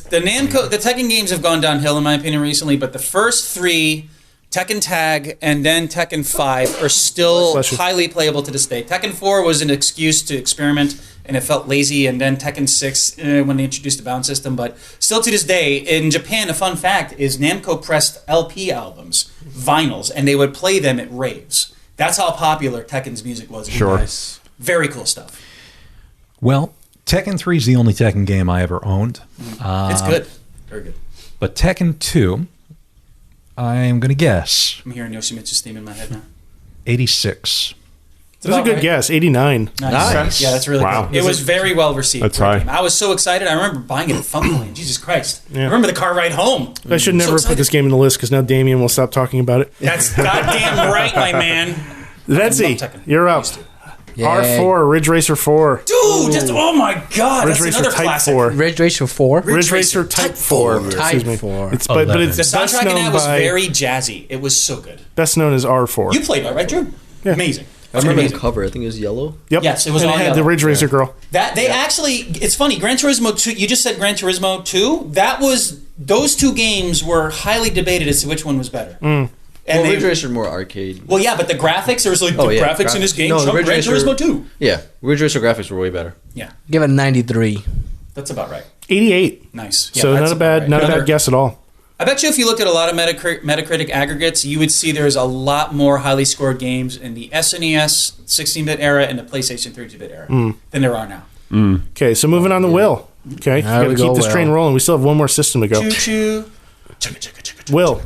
The Namco, the Tekken games have gone downhill in my opinion recently, but the first 3, Tekken Tag and then Tekken 5, are still Bless you. highly playable to this day. Tekken 4 was an excuse to experiment, and it felt lazy, and then Tekken 6 when they introduced the bound system, but still to this day, in Japan, a fun fact is Namco pressed LP albums, vinyls, and they would play them at raves. That's how popular Tekken's music was. in Sure. Japan. Very cool stuff. Well, Tekken 3 is the only Tekken game I ever owned. It's good. Very good. But Tekken 2, I'm going to guess I'm hearing Yoshimitsu's theme in my head now. 86. That's a about good right. guess. 89. Nice. Yeah, that's really Wow. good. It was very well received. That's Great high. game. I was so excited. I remember buying it at Funko. Jesus Christ. Yeah. I remember the car ride home. I should never put this game in the list because now Damien will stop talking about it. That's goddamn right, my man. Vency, Tekken. you're up. R4, Ridge Racer 4. Dude, just oh my god, Ridge that's Racer another Type classic. 4. Ridge Racer 4. Ridge Racer Type 4. Excuse me. 4. It's, but it's The best soundtrack in known that was by very jazzy. It was so good. best known as R4. You played that, right, Drew? Yeah. Amazing. I remember Amazing. the cover. I think it was yellow. Yep. Yes, it was and all it had yellow. the Ridge Racer girl. That they actually, it's funny. Gran Turismo 2. You just said Gran Turismo 2. Those two games were highly debated as to which one was better. And Well, they, Ridge Racer more arcade. well, yeah, but the graphics. There was like the graphics in this game. No, the Trump Ridge Gran Racer- Turismo 2. Yeah, Ridge Racer graphics were way better. Yeah, Give it a 93. that's about right. 88. Nice. Yeah, So that's not a bad, about not a right. bad guess at all. I bet you if you looked at a lot of Metacritic aggregates, you would see there's a lot more highly scored games in the SNES 16-bit era and the PlayStation 32-bit era than there are now. Okay, so moving on to Will. Okay, There got we to keep go, this train Will. rolling. We still have one more system to go. Choo-choo. Will,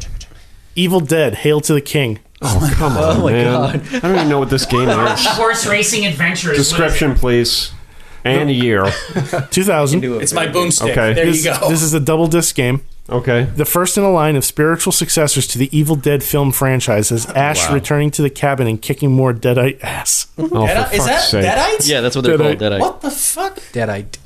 Evil Dead, Hail to the King. Oh, come on, my man. God. I don't even know what this game is. Horse racing adventures. Description, please. And a year. 2000. It's my boomstick. Okay. There This, you go. this is a double disc game. Okay. The first in a line of spiritual successors to the Evil Dead film franchise is Ash returning to the cabin and kicking more Deadite ass. Oh, for Deadite- is that fuck's sake. Deadite? Yeah, that's what they're Deadite. called. Deadite. What the fuck? Deadite.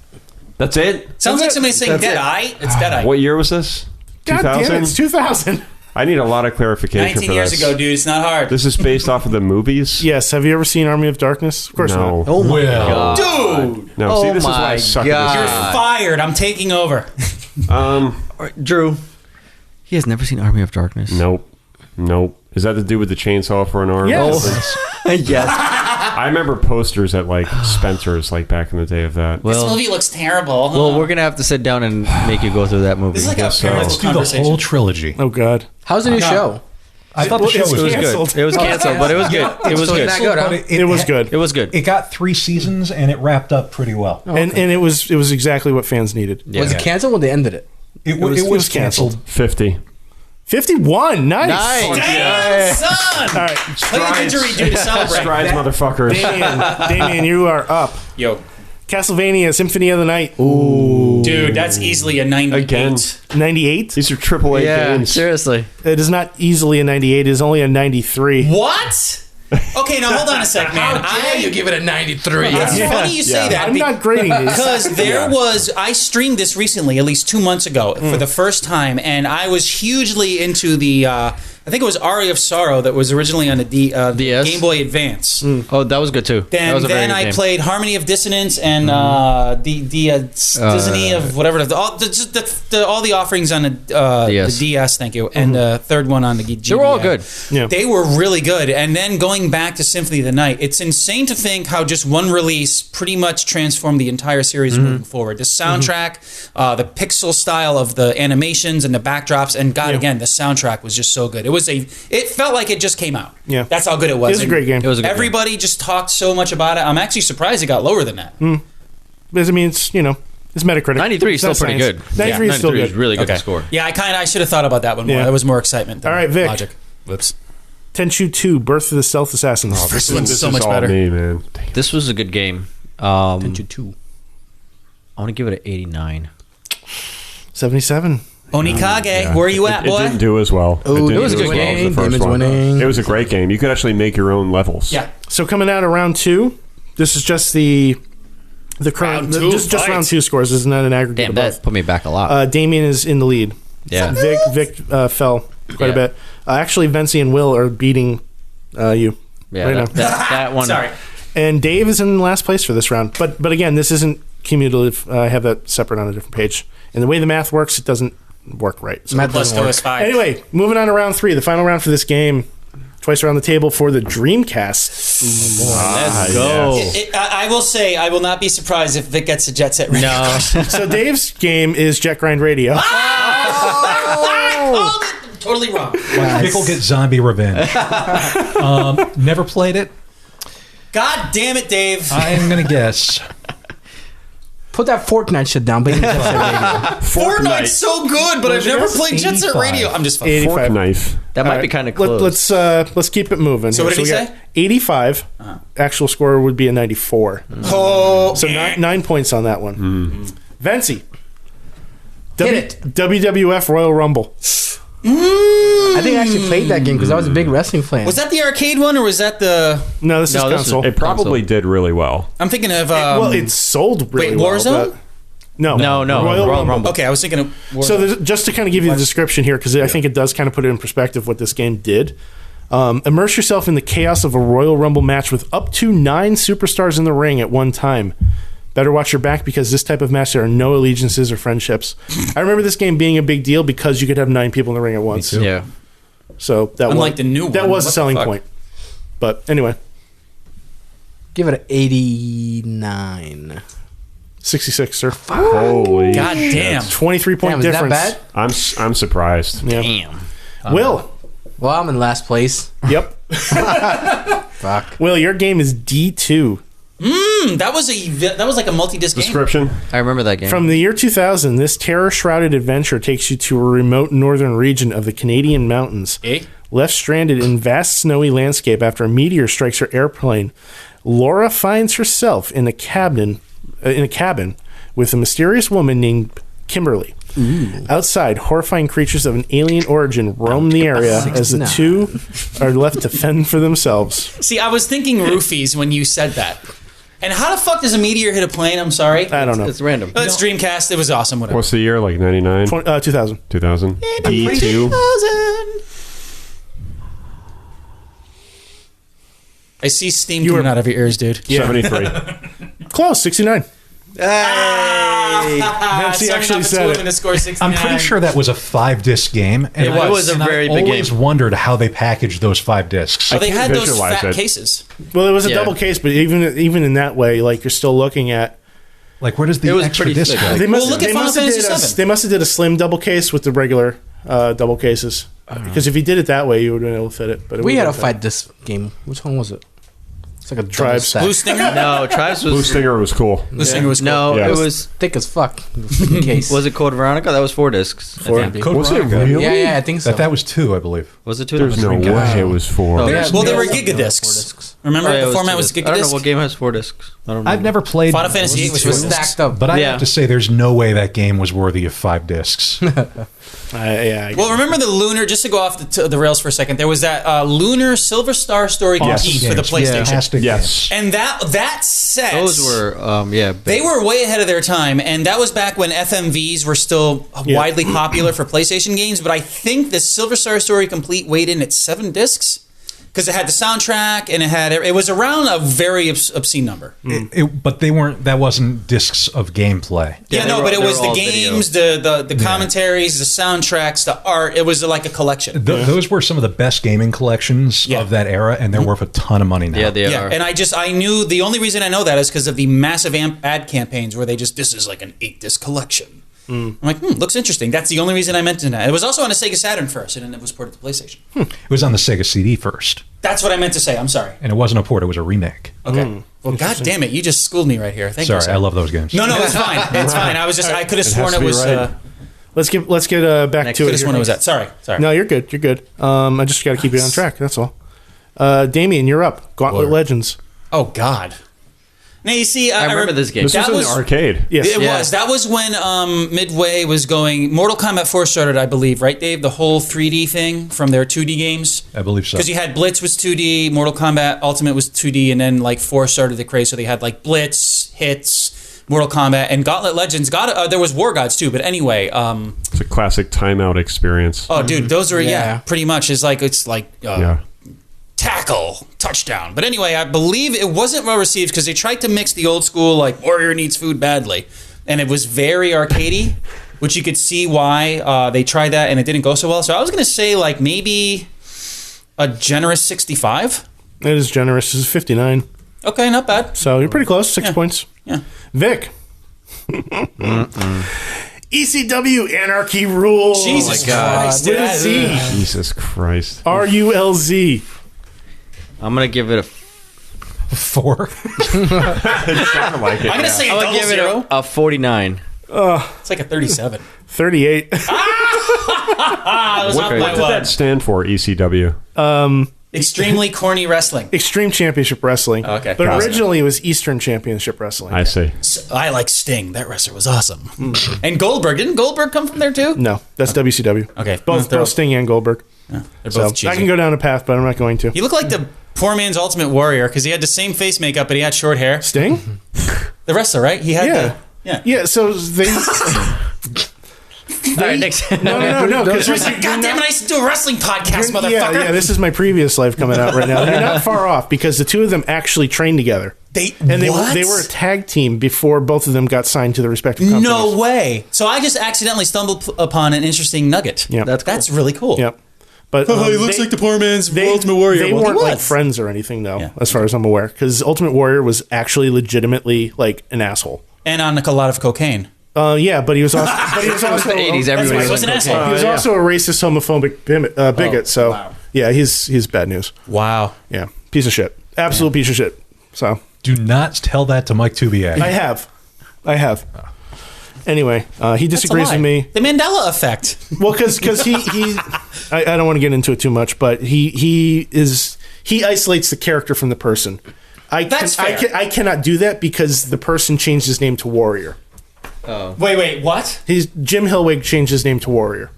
That's it? Sounds like somebody saying Deadite. It's Deadite. What year was this? God damn it, it's 2000. I need a lot of clarification 19 for years this. ago, dude. It's not hard. This is based off of the movies? Yes, have you ever seen Army of Darkness? Of course No. not. Oh my god. Dude, No, Oh see, this is why my I suck you're at God. fired. I'm taking over. this game. Drew. He has never seen Army of Darkness. Nope. Is that to do with the chainsaw for an arm? Yes. Yes. I remember posters at like Spencer's like back in the day of that. This Well, movie looks terrible. well, we're gonna have to sit down and make you go through that movie. This is like a guess so. parental Let's do the conversation. whole trilogy. Oh, God. How's the new show? I thought the show it's was good. good. Canceled. It was canceled, but it was good. It was So good. it's not good, huh? But It was good. It was good. It got 3 seasons and it wrapped up pretty well. And it was exactly what fans needed. Yeah. Was it canceled when they ended it? It was was canceled. canceled. 50. 51. Nice. Damn, son! All right. Play the didgeridoo to celebrate. Strides, motherfuckers. Damien, you are up. Yo, Castlevania Symphony of the Night. dude, that's easily a 98. Again. 98. These are AAA Yeah, games. seriously. It is not easily a 98. It is only a 93. What? Okay, now hold on a sec, man. give it a 93? It's funny you say that. I'm not grading these. Because I streamed this recently, at least 2 months ago, for the first time, and I was hugely into the, I think it was Aria of Sorrow that was originally on the DS? Game Boy Advance. Oh, that was good too. That was a very Then good I game. played Harmony of Dissonance and Disney of whatever, all the offerings on the DS, thank you, and the third one on the GBA. They were all good. Yeah. They were really good. And then going back to Symphony of the Night, it's insane to think how just one release pretty much transformed the entire series moving forward. The soundtrack, the pixel style of the animations and the backdrops, and again, the soundtrack was just so good. It felt like it just came out. Yeah. That's how good it was. It was a great game. It was a good game. Everybody just talked so much about it. I'm actually surprised it got lower than that. Because, I mean, it's, it's Metacritic. 93 is It's still not pretty science. good. 93 is still good. really good Okay. to score. Yeah, I should have thought about that one more. Yeah. There was more excitement than All right, Vic. logic. Whoops. Tenchu 2, Birth of the Stealth Assassins. This one's so is much all better. me, man. This was a good game. Tenchu 2. I want to give it an 89. 77. Onikage, where are you at, It boy? didn't do as well. Ooh, It it was a didn't good do as well as game. the first Damon's one. winning. It was a great game. You could actually make your own levels. Yeah. So coming out of round 2, this is just the current, Round two, just fight. round 2 scores. This is not an aggregate Damn, of that both. put me back a lot. Damien is in the lead. Yeah. Vic fell quite a Yeah. bit. Actually, Vency and Will are beating you Yeah, right now. that one. Sorry. And Dave is in last place for this round. But again, this isn't cumulative. I have that separate on a different page. And the way the math works, it doesn't work right. So. Matt Plus doesn't work. OS 5. Anyway, moving on to round 3, the final round for this game. Twice around the table for the Dreamcast. Let's go. I will say, I will not be surprised if Vic gets a Jet Set Radio. No. So Dave's game is Jet Grind Radio. I called it totally wrong. Vic will get zombie revenge. Never played it. God damn it, Dave. I'm going to guess. Put that Fortnite shit down. But Fortnite's so good, but I've never played Jet Set 85. Radio. I'm just fucking. 85. Fork knife. That might All be right. kind of close. Let's keep it moving. So what did we he got say? 85. Actual score would be a 94. Oh, So 9 points on that one. Vency. Hit it. WWF Royal Rumble. I think I actually played that game because I was a big wrestling fan. Was that the arcade one, or was that the? No, this is console. It probably did really well. I'm thinking of. Well, it sold really well. Warzone? But no, No, Royal Rumble. Okay, I was thinking of. Warzone. So just to kind of give you the description here, because I think it does kind of put it in perspective what this game did. Immerse yourself in the chaos of a Royal Rumble match with up to 9 superstars in the ring at one time. Better watch your back because this type of match, there are no allegiances or friendships. I remember this game being a big deal because you could have 9 people in the ring at once. Yeah. So that Unlike the new that one. was a What the selling fuck? point. But anyway, Give it an 89. 66, sir. Holy God shit. damn. 23-point Damn, is that difference. bad? I'm surprised. Yeah. Damn. Will. Well, I'm in last place. Yep. Fuck. Will, your game is D2. That was like a multi-disc game. Description. I remember that game. From the year 2000, this terror-shrouded adventure takes you to a remote northern region of the Canadian mountains. Eh? Left stranded in vast snowy landscape after a meteor strikes her airplane, Laura finds herself in a cabin with a mysterious woman named Kimberly. Outside, horrifying creatures of an alien origin roam the area as the two are left to fend for themselves. See, I was thinking roofies when you said that. And how the fuck does a meteor hit a plane? I'm sorry. I don't know. It's random. It's Dreamcast. It was awesome. Whatever. What's the year? Like 99? 2000. 2000? D2? I see steam coming out of your ears, dude. 73. Close, 69. Hey! Nancy actually said it. To score 69. I'm pretty sure that was a 5-disc game. And It was a very I big always game. wondered how they packaged those 5 discs. Well, they had those visualize fat it. cases. Well, it was a Yeah. double case, but even in that way, like you're still looking at. Like, where does the It was extra pretty disc thick. go? They must, look at they Final must have Fantasy did a, VII. they must have did a slim double case with the regular double cases. Because if you did it that way, you would have been able to fit it. But it We had a wouldn't fit. 5-disc game. Which one was it? It's like a double Tribes. stack. Blue Stinger? No, Tribes was Blue Stinger was cool. Blue Stinger was cool. No, Yeah. it was. Thick as fuck. The freaking case. Was it Code Veronica? That was 4 discs. I think. Code Was it Veronica. really? Yeah, I think so. That was 2, I believe. Was it 2? There's no Dreamcast. way it was 4. Oh, Yeah, Well, they yeah, were yeah. gigadiscs. Remember, Oh, yeah, the format 2 was discs. I don't know what gigadisc. game has 4 discs. I don't know. I've never played Final Fantasy VIII was It was 4 discs. stacked up. But I Yeah. have to say, there's no way that game was worthy of 5 discs. I Well, remember the Lunar, just to go off the rails for a second, there was that Lunar Silver Star Story compete for the PlayStation. Fantastic Yes. And that set... Those were, big. They were way ahead of their time, and that was back when FMVs were still widely popular for PlayStation games, but I think the Silver Star Story Complete weighed in at 7 discs, because it had the soundtrack, and it was around a very obscene number. But they weren't. That wasn't discs of gameplay. Yeah, they no, were- but it they was were the all games, the commentaries, the soundtracks, the art. It was like a collection. Those were some of the best gaming collections Yeah. of that era, and they're worth a ton of money now. Yeah, they Yeah, are. and I knew the only reason I know that is because of the massive ad campaigns where this is like an 8-disc collection. I'm like, looks interesting. That's the only reason I mentioned that. It was also on a Sega Saturn first, and then it was ported to PlayStation. It was on the Sega CD first, That's what I meant to say. I'm sorry. and it wasn't a port; it was a remake. Okay. Well, God damn it, you just schooled me right here. Thank you. Sorry, sir. I love those games. No, it's fine. It's fine. I could have sworn to it be was. right. Let's get back to Could it. have sworn it was that. Sorry. No, you're good. You're good. I just got to keep you on track. That's all. Damien, you're up. Gauntlet Legends. Oh God. Now you see, I remember this game. This was in the arcade. Yes. It Yeah. was. That was when Midway was going. Mortal Kombat 4 started, I believe, right, Dave? The whole 3D thing from their 2D games. I believe so. Because you had Blitz was 2D, Mortal Kombat Ultimate was 2D, and then like 4 started the craze. So they had like Blitz, Hits, Mortal Kombat, and Gauntlet Legends. There was War Gods too, but anyway. It's a classic timeout experience. Oh, dude, those were Yeah. pretty much. It's like Yeah. tackle, touchdown. But anyway, I believe it wasn't well received because they tried to mix the old school, like, warrior needs food badly. And it was very arcadey, which you could see why they tried that and it didn't go so well. So I was going to say, like, maybe a generous 65. It is generous. This is 59. Okay, not bad. So you're pretty close. 6 points. Yeah. Vic. ECW Anarchy Rules. Jesus God. Christ. With a dude. Z. Jesus Christ. RULZ. I'm going to give it a 4. It sounded like it. I'm going to say a I'm double gonna give it zero. a 49. It's like a 37. 38. I was off What by did one. that stand for, ECW? Extremely corny wrestling. Extreme Championship Wrestling. Okay. But Got it. originally it was Eastern Championship Wrestling. I see. So I like Sting. That wrestler was awesome. And Goldberg. Didn't Goldberg come from there too? No, that's WCW. Okay. Both Sting and Goldberg. They're So both cheesy. I can go down a path, but I'm not going to. He looked like the poor man's Ultimate Warrior because he had the same face makeup, but he had short hair. Sting? The wrestler, right? He had Yeah, so they... All right, next. No. Because God damn it, I used to do a wrestling podcast, motherfucker. Yeah, this is my previous life coming out right now. You're not far off because the two of them actually trained together. They were a tag team before both of them got signed to the respective companies. No way. So I just accidentally stumbled upon an interesting nugget. Yeah. That's really cool. Yep. But he looks like the poor man's Ultimate Warrior. They Well, he weren't like was. friends or anything, though, Yeah. as far as I'm aware. Because Ultimate Warrior was actually legitimately like an asshole. And on a lot of cocaine. Yeah, but he was also. The 80s, everyone He was an asshole. He was also a racist, homophobic bigot. So yeah, he's bad news. Wow. Yeah, piece of shit. Absolute piece of shit. So Do not tell that to Mike Tubiak. I have. Anyway, he disagrees with me. The Mandela effect. Well, because he I don't want to get into it too much, but he isolates the character from the person. That's fair. I cannot do that because the person changed his name to Warrior. Wait, what? Jim Hillwig changed his name to Warrior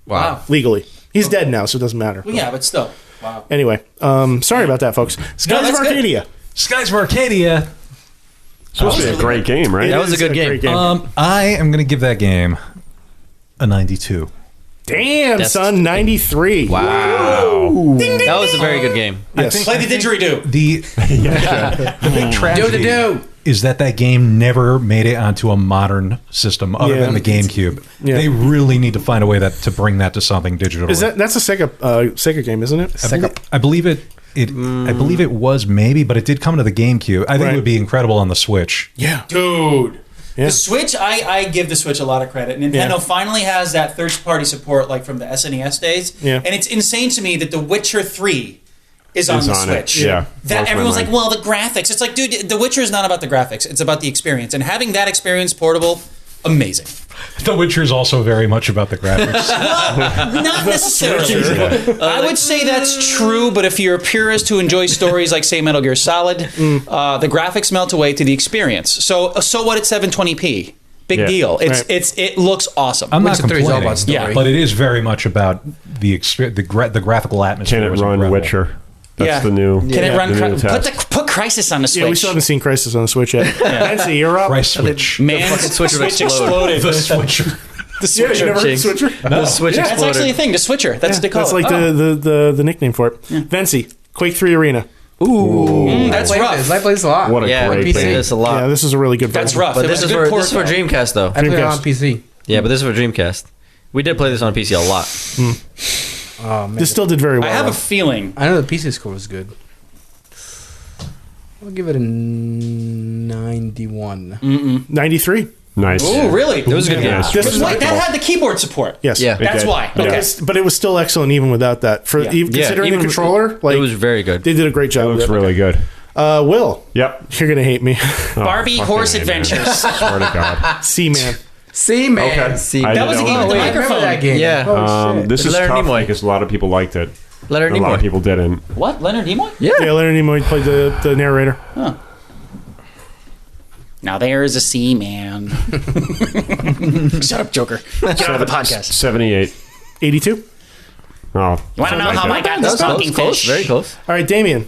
Wow. legally. He's dead now, so it doesn't matter. Well, yeah, but still. Wow. Anyway, sorry about that, folks. Skies of that's good. Arcadia. Skies of Arcadia. Supposed to be a great game, right? That was a is good game. great I am going to give that game a 92. Damn, That's- son, 93. Wow. That was a very good game. Yes. Play the didgeridoo. The big tragedy Do-do-do. is that game never made it onto a modern system other Yeah. than the GameCube. Yeah. They really need to find a way to bring that to something digital. That's a Sega game, isn't it? I believe it. I believe it was maybe, but it did come to the GameCube. I think Right. it would be incredible on the Switch. Yeah. Dude. Yeah. The Switch, I give the Switch a lot of credit. Nintendo Yeah. finally has that third-party support like from the SNES days. Yeah. And it's insane to me that The Witcher 3 is on the on it. Switch. Yeah. That Blows my everyone's mind. like, well, the graphics. It's like, dude, The Witcher is not about the graphics. It's about the experience. And having that experience portable, amazing. The Witcher is also very much about the graphics. Not necessarily. I would say that's true, but if you're a purist who enjoys stories like, say, Metal Gear Solid, the graphics melt away to the experience. So what? It's 720p. Big Yeah. deal. Right. It looks awesome. I'm not Witcher 3 is all complaining, about story. Yeah. but it is very much about the graphical atmosphere. Can it was run incredible. Witcher? That's Yeah. the new. Can it run? the new test. Put Crysis on the Switch. Yeah, we still haven't seen Crisis on the Switch yet. Nancy, you're up. Price Switch. Man, fucking Switch would explode. exploded. The Switcher. The Yeah, Switcher. you never heard Jinx. Switcher? The Switch That's exploded. actually a thing. The Switcher. That's what they call That's it. like the nickname for it. Vency, Quake 3 Arena. That's I rough. play this a lot. What a Yeah, great we played game. this a lot. Yeah, this is a really good That's version. rough. But It this was is a good for port, this is for though. Dreamcast though. I play it Dreamcast. on PC. Yeah, but this is for Dreamcast. We did play this on PC a lot. Oh man, This still did very well. I have a though. feeling. I know the PC score was good. I'll give it a 91. 93. Nice. Oh, really? It was a good game. Yes. This is Wait, that had the keyboard support. Yes. Yeah. That's did. why. But, Okay. it was still excellent even without that. For Yeah. considering even- the controller, like it was very good. they did a great It job. looks with it. really good. Will, Yep. you're gonna hate me. Barbie fucking Horse A, man. Adventures. Swear to God. C-Man. See, man. Okay. See, I That was a didn't game know with the that. Remember microphone. that game? Yeah. Holy shit. This is Leonard tough Nimoy. because a lot of people liked it. Leonard A lot of Nimoy. people didn't. What? Leonard Nimoy? Yeah. Yeah, Leonard Nimoy played the narrator. Now there is a Seaman. Shut up, Joker. Get out of the podcast. 78. 82. Oh. You want to know how I got That this was talking close. fish? Very close. All right, Damien.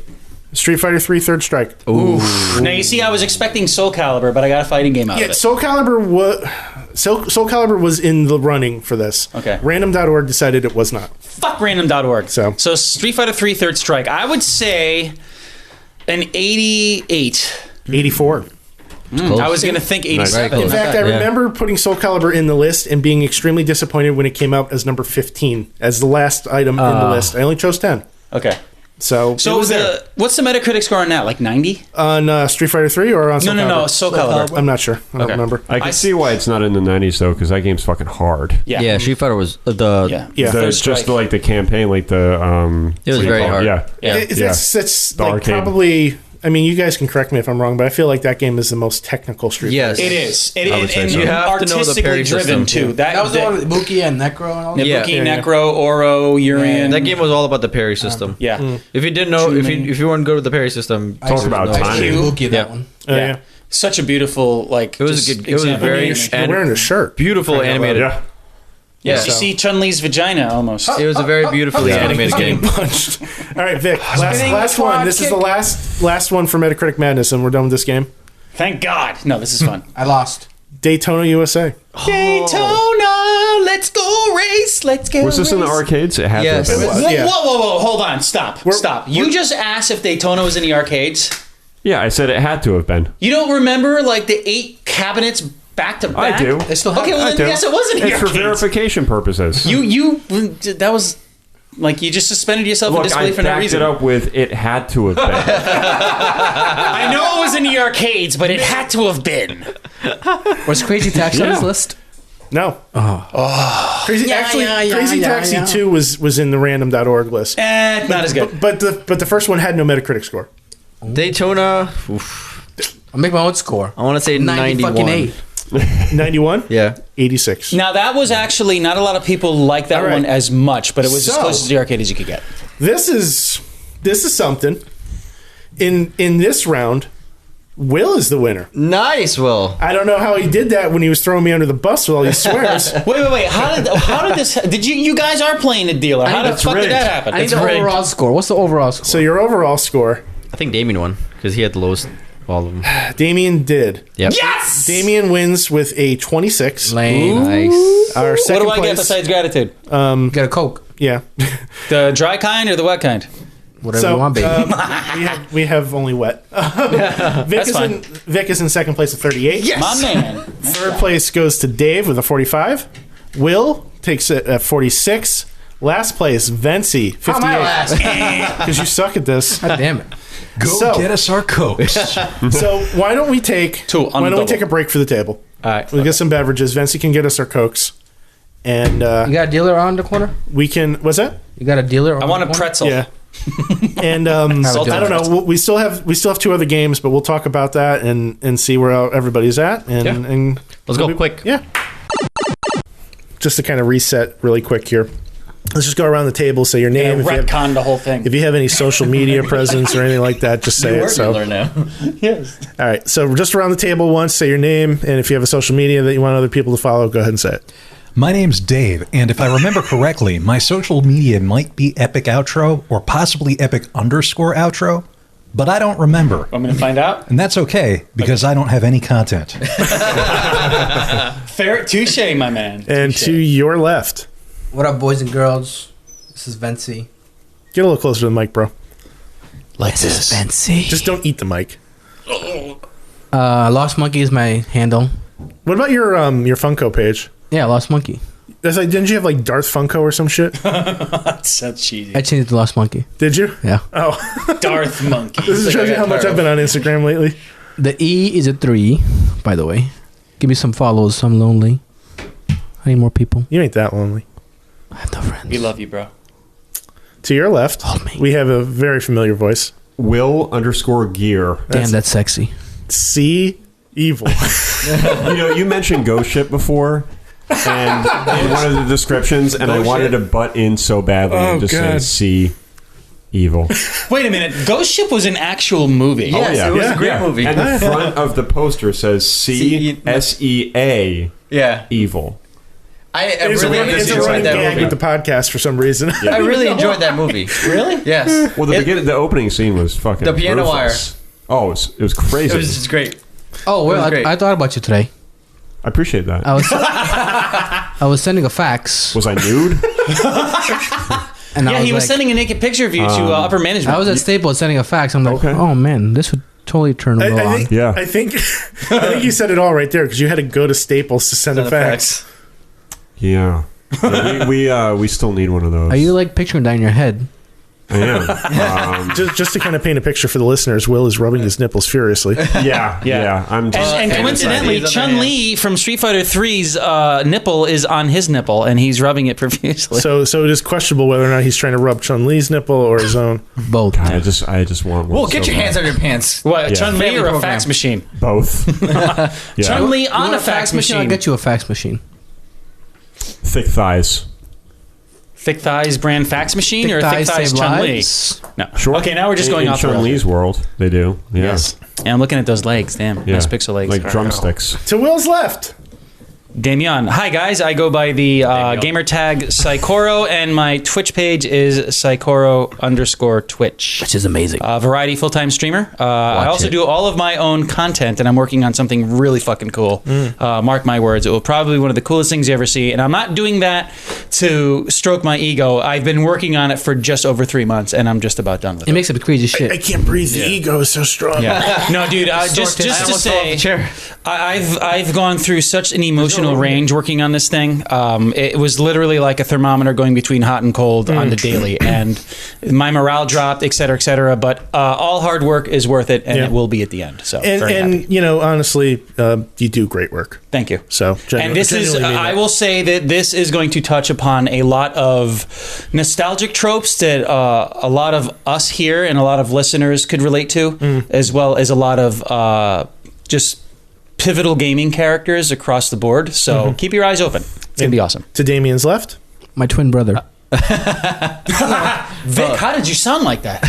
Street Fighter 3 Third Strike. Now you see, I was expecting Soul Calibur, but I got a fighting game out Yeah, of it. Soul Calibur was in the running for this. Okay. Random.org decided it was not. Fuck random.org. So Street Fighter 3 Third Strike. I would say an 88. 84. I was going to think 87. Very In close. fact, I Yeah. remember putting Soul Calibur in the list and being extremely disappointed when it came out as number 15, as the last item in the list. I only chose 10. Okay. So it So was there. what's the Metacritic score on that? Like 90? On Street Fighter 3 or on Soul No, Calibur? Soul Calibur. I'm not sure. I don't Okay. remember. I can see why it's not in the 90s though, because that game's fucking hard. Yeah. Yeah, Street Fighter was the. Yeah. Yeah. The, Third just Strike. like the campaign, like the It was what do you very call hard. Yeah. Yeah. It's Yeah. that's The like arcade. probably I mean, you guys can correct me if I'm wrong, but I feel like that game is the most technical Street Yes. Fighter. It is. It I would is. say And so. You have to know the artistically parry driven, system. too. That was the one with Buki and Necro and all that. Yeah, Buki, Yeah. Necro, Oro, Urian. That game was all about the parry system. Yeah. If you didn't know, if you weren't good with the parry system, Talk about no. timing. Buki, that Yeah. one. Oh, Yeah. yeah. Such a beautiful, like, It was just a good. It was a example. very You're wearing a shirt. beautiful animated. Yeah. Yeah, Yeah. you see Chun-Li's vagina almost. It was a very beautifully animated game. Punched. All right, Vic. Last one. This is the last one for Metacritic Madness, and we're done with this game. Thank God. No, this is fun. I lost. Daytona, USA. Daytona, let's go race. Let's go Was this in the race. arcades? It had Yes. to have been. Whoa, Yeah. whoa. Hold on. Stop. Stop. You just asked if Daytona was in the arcades. Yeah, I said it had to have been. You don't remember, like, the 8 cabinets back to back? I do. They still have Okay, well, I then, do. yes, it was in the It's for arcades. verification purposes. That was, like, you just suspended yourself in Look, I disbelief for no backed reason. it up with it had to have been. I know it was in the arcades, but it had to have been. Was Crazy Taxi on this list? No. Crazy. Actually, Crazy Taxi 2 was in the random.org list. Not as good. But the first one had no Metacritic score. Daytona. Oof. I'll make my own score. I want to say 91. 98. 91? Yeah. 86. Now, that was actually not a lot of people like that All right. one as much, but it was as So- close to the arcade as you could get. This is something. In this round, Will is the winner. Nice, Will. I don't know how he did that when he was throwing me under the bus with all these swears. Wait. How did this? Did you guys are playing a dealer? How the That's fuck did rigged. that happen? I need the overall score. What's the overall score? So your overall score, I think Damien won because he had the lowest of all of them. Damien did. Yep. Yes. Damien wins with a 26. Lame. Nice. Our What second do I get place, besides gratitude? Get a Coke. yeah. The dry kind or the wet kind? Whatever you want, baby. we have only wet. Vic is in second place at 38. My man. Third place goes to Dave with a 45. Will takes it at 46. Last place, Vency, 58. How am I last? Because you suck at this. God damn it. Go So- get us our Cokes. So why don't we take a break for the table? All right. We'll get some beverages. Vency can get us our Cokes. And You got a dealer on the corner? we can... What's that? You got a dealer on I want the a corner? pretzel. Yeah. And I don't know. We still have 2 other games, but we'll talk about that and see where everybody's at. And Let's go quick. Yeah. Just to kind of reset really quick here. Let's just go around the table, say your name. Yeah, retcon the whole thing. If you have any social media presence or anything like that, just say it. So, now. Yes. all right. So we're just around the table once, say your name, and if you have a social media that you want other people to follow, go ahead and say it. My name's Dave, and if I remember correctly, my social media might be Epic Outro or possibly Epic _ Outro, but I don't remember. I'm going to find out. And that's okay, because I don't have any content. Fair, touche, my man. And Touche. to your left, What up, boys and girls? This is Vency. get a little closer to the mic, bro. Like this. Vency. Just don't eat the mic. Lost Monkey is my handle. What about your Funko page? Yeah, Lost Monkey. That's like, didn't you have like Darth Funko or some shit? That's so cheesy. I changed it to Lost Monkey. Did you? Yeah. Oh, Darth Monkey. this shows you how much I've been on Instagram lately. The E is a 3, by the way. Give me some follows. I'm lonely. I need more people. You ain't that lonely. I have no friends. We love you, bro. To your left, Hold me. we have a very familiar voice. Will _gear. Damn, that's sexy. See evil. You mentioned Ghost Ship before, and in one of the descriptions, and I wanted to butt in so badly and just say God. see evil. Wait a minute. Ghost Ship was an actual movie. Yes, yeah. it was Yeah. a great movie. And the front of the poster says CSEA Yeah. evil. I It's a really running enjoyed that gag movie. with the podcast for some reason. I really enjoyed that movie. Really? Yes. Well, the opening scene was fucking The piano ruthless. Oh, it was crazy. It was just great. Oh, It well, was great. I thought about you today. I appreciate that. I was sending a fax. Was I nude? And Yeah, he was like- sending a naked picture of you to upper management. I was at Staples sending a fax. I'm like, Okay. oh man, this would totally turn Will I on. think, Yeah. I think you said it all right there because you had to go to Staples to send a fax. Yeah. We still need one of those. Are you like picturing that in your head? I am. Just to kind of paint a picture for the listeners, Will is rubbing his nipples furiously. Yeah. I'm just, And coincidentally, Chun-Li from Street Fighter 3's nipple is on his nipple, and he's rubbing it profusely. So it is questionable whether or not he's trying to rub Chun-Li's nipple or his own. Both. I just want. Well, get your hands on your pants. What, Yeah. Chun-Li Family or a program. fax machine? both. Yeah. Chun-Li You on want a fax I'll machine. get you a fax machine. Thick thighs. Thick Thighs brand fax machine or Thick Thighs save Chun-Li? lives. No. Sure. Okay, now we're just going in off the rails. Chun-Li's world, they do. Yeah. Yes. And I'm looking at those legs. Damn. Yeah. Nice pixel legs. Like drumsticks. To Will's left. Damien. Hi, guys. I go by the gamer tag Psychoro, and my Twitch page is Psychoro_Twitch. Which is amazing. Variety full-time streamer. I also it. do all of my own content, and I'm working on something really fucking cool. Mark my words. It will probably be one of the coolest things you ever see, and I'm not doing that to stroke my ego. I've been working on it for just over 3 months, and I'm just about done with It it. makes up crazy shit. I can't breathe. The ego is so strong. Yeah. No, dude. Just to say, I've gone through such an emotional range working on this thing. It was literally like a thermometer going between hot and cold on the daily, and my morale dropped, et cetera, et cetera. But all hard work is worth it, and Yeah. it will be at the end. So, very happy. And you know, honestly, you do great work. Thank you. So, And this is, genuinely mean I that. will say that this is going to touch upon a lot of nostalgic tropes that a lot of us here and a lot of listeners could relate to, as well as a lot of just pivotal gaming characters across the board. So keep your eyes open. It's going to be awesome. To Damien's left. My twin brother. Vic, how did you sound like that?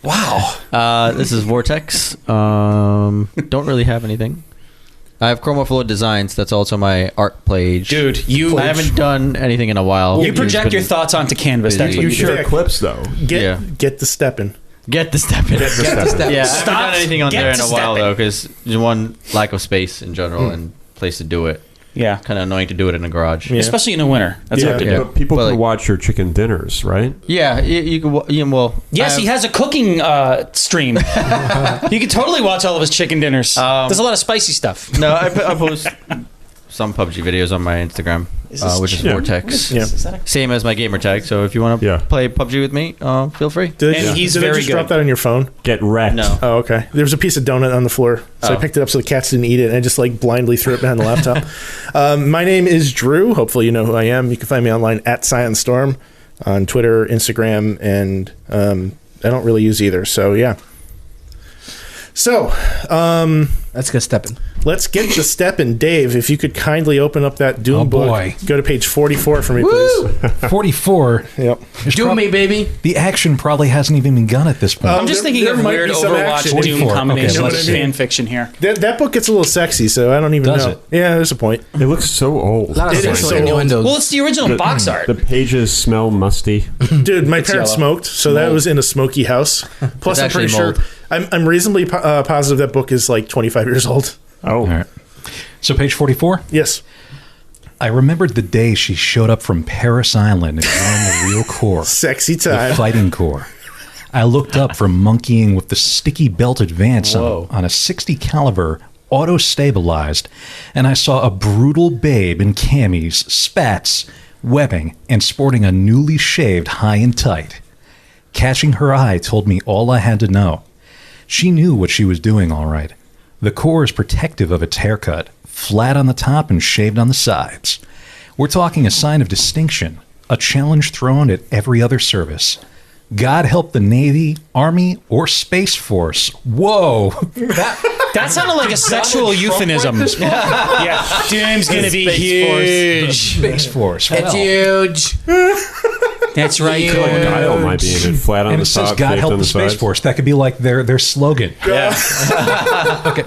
Wow. This is Vortex. Don't really have anything. I have Chroma Flow Designs. That's also my art page. Dude, I haven't done anything in a while. you project your thoughts onto canvas. That's what You you do. share clips, though. Get the stepping. Get the step in. Get the step. Yeah, I Stop. haven't done anything on Get there in to a while stepping. though, because one, lack of space in general and place to do it. Yeah. Kind of annoying to do it in the garage. Especially in the winter. That's Yeah, what to do. But people But, can like- watch your chicken dinners, right? Yeah, you could. Well, Yes, he has a cooking stream. You can totally watch all of his chicken dinners. There's a lot of spicy stuff. No, I post some PUBG videos on my Instagram, which is Vortex. Yeah. Is that a- Same as my gamer tag. So if you want to Yeah. play PUBG with me, feel free. Did And he's did very I just good. drop that on your phone? Get wrecked. No. Oh, okay. There was a piece of donut on the floor, so I Oh. picked it up so the cats didn't eat it, and I just like blindly threw it behind the laptop. My name is Drew. Hopefully, you know who I am. You can find me online at Silent Storm on Twitter, Instagram, and I don't really use either. So yeah. So Let's get stepping. let's get the step in, Dave. If you could kindly open up that Doom Oh, book, boy. go to page 44 for me, please. 44. Yep. Do me, baby. The action probably hasn't even begun at this point. I'm just thinking there of might weird be some Overwatch action. Doom 44. combinations Okay, with let's see. fan fiction here. That book gets a little sexy, so I don't even Does know. it? Yeah, there's a point. It looks so old. A lot of It is sexual so innuendos. Well, it's the original box art. The pages smell musty. Dude, my It's parents yellow. smoked, so that was in a smoky house. Plus, I'm actually pretty sure mold. I'm reasonably positive that book is like 25 years old. Oh. All right. So page 44. Yes. I remembered the day she showed up from Paris Island and joined the real Corps, Sexy the time. fighting Corps. I looked up from monkeying with the sticky belt advance on a 60 caliber auto-stabilized, and I saw a brutal babe in camis, spats, webbing, and sporting a newly shaved high and tight. Catching her eye told me all I had to know. She knew what she was doing all right. The Corps is protective of its haircut, flat on the top and shaved on the sides. We're talking a sign of distinction, a challenge thrown at every other service. God help the Navy, Army, or Space Force. Whoa! That sounded like a sexual euphemism. Yeah, Doom's gonna be huge. Space Force. Well, huge. That's right. Like Guile might be in it, flat on and the it says top, God shaped help on the Space sides. Force. That could be like their slogan.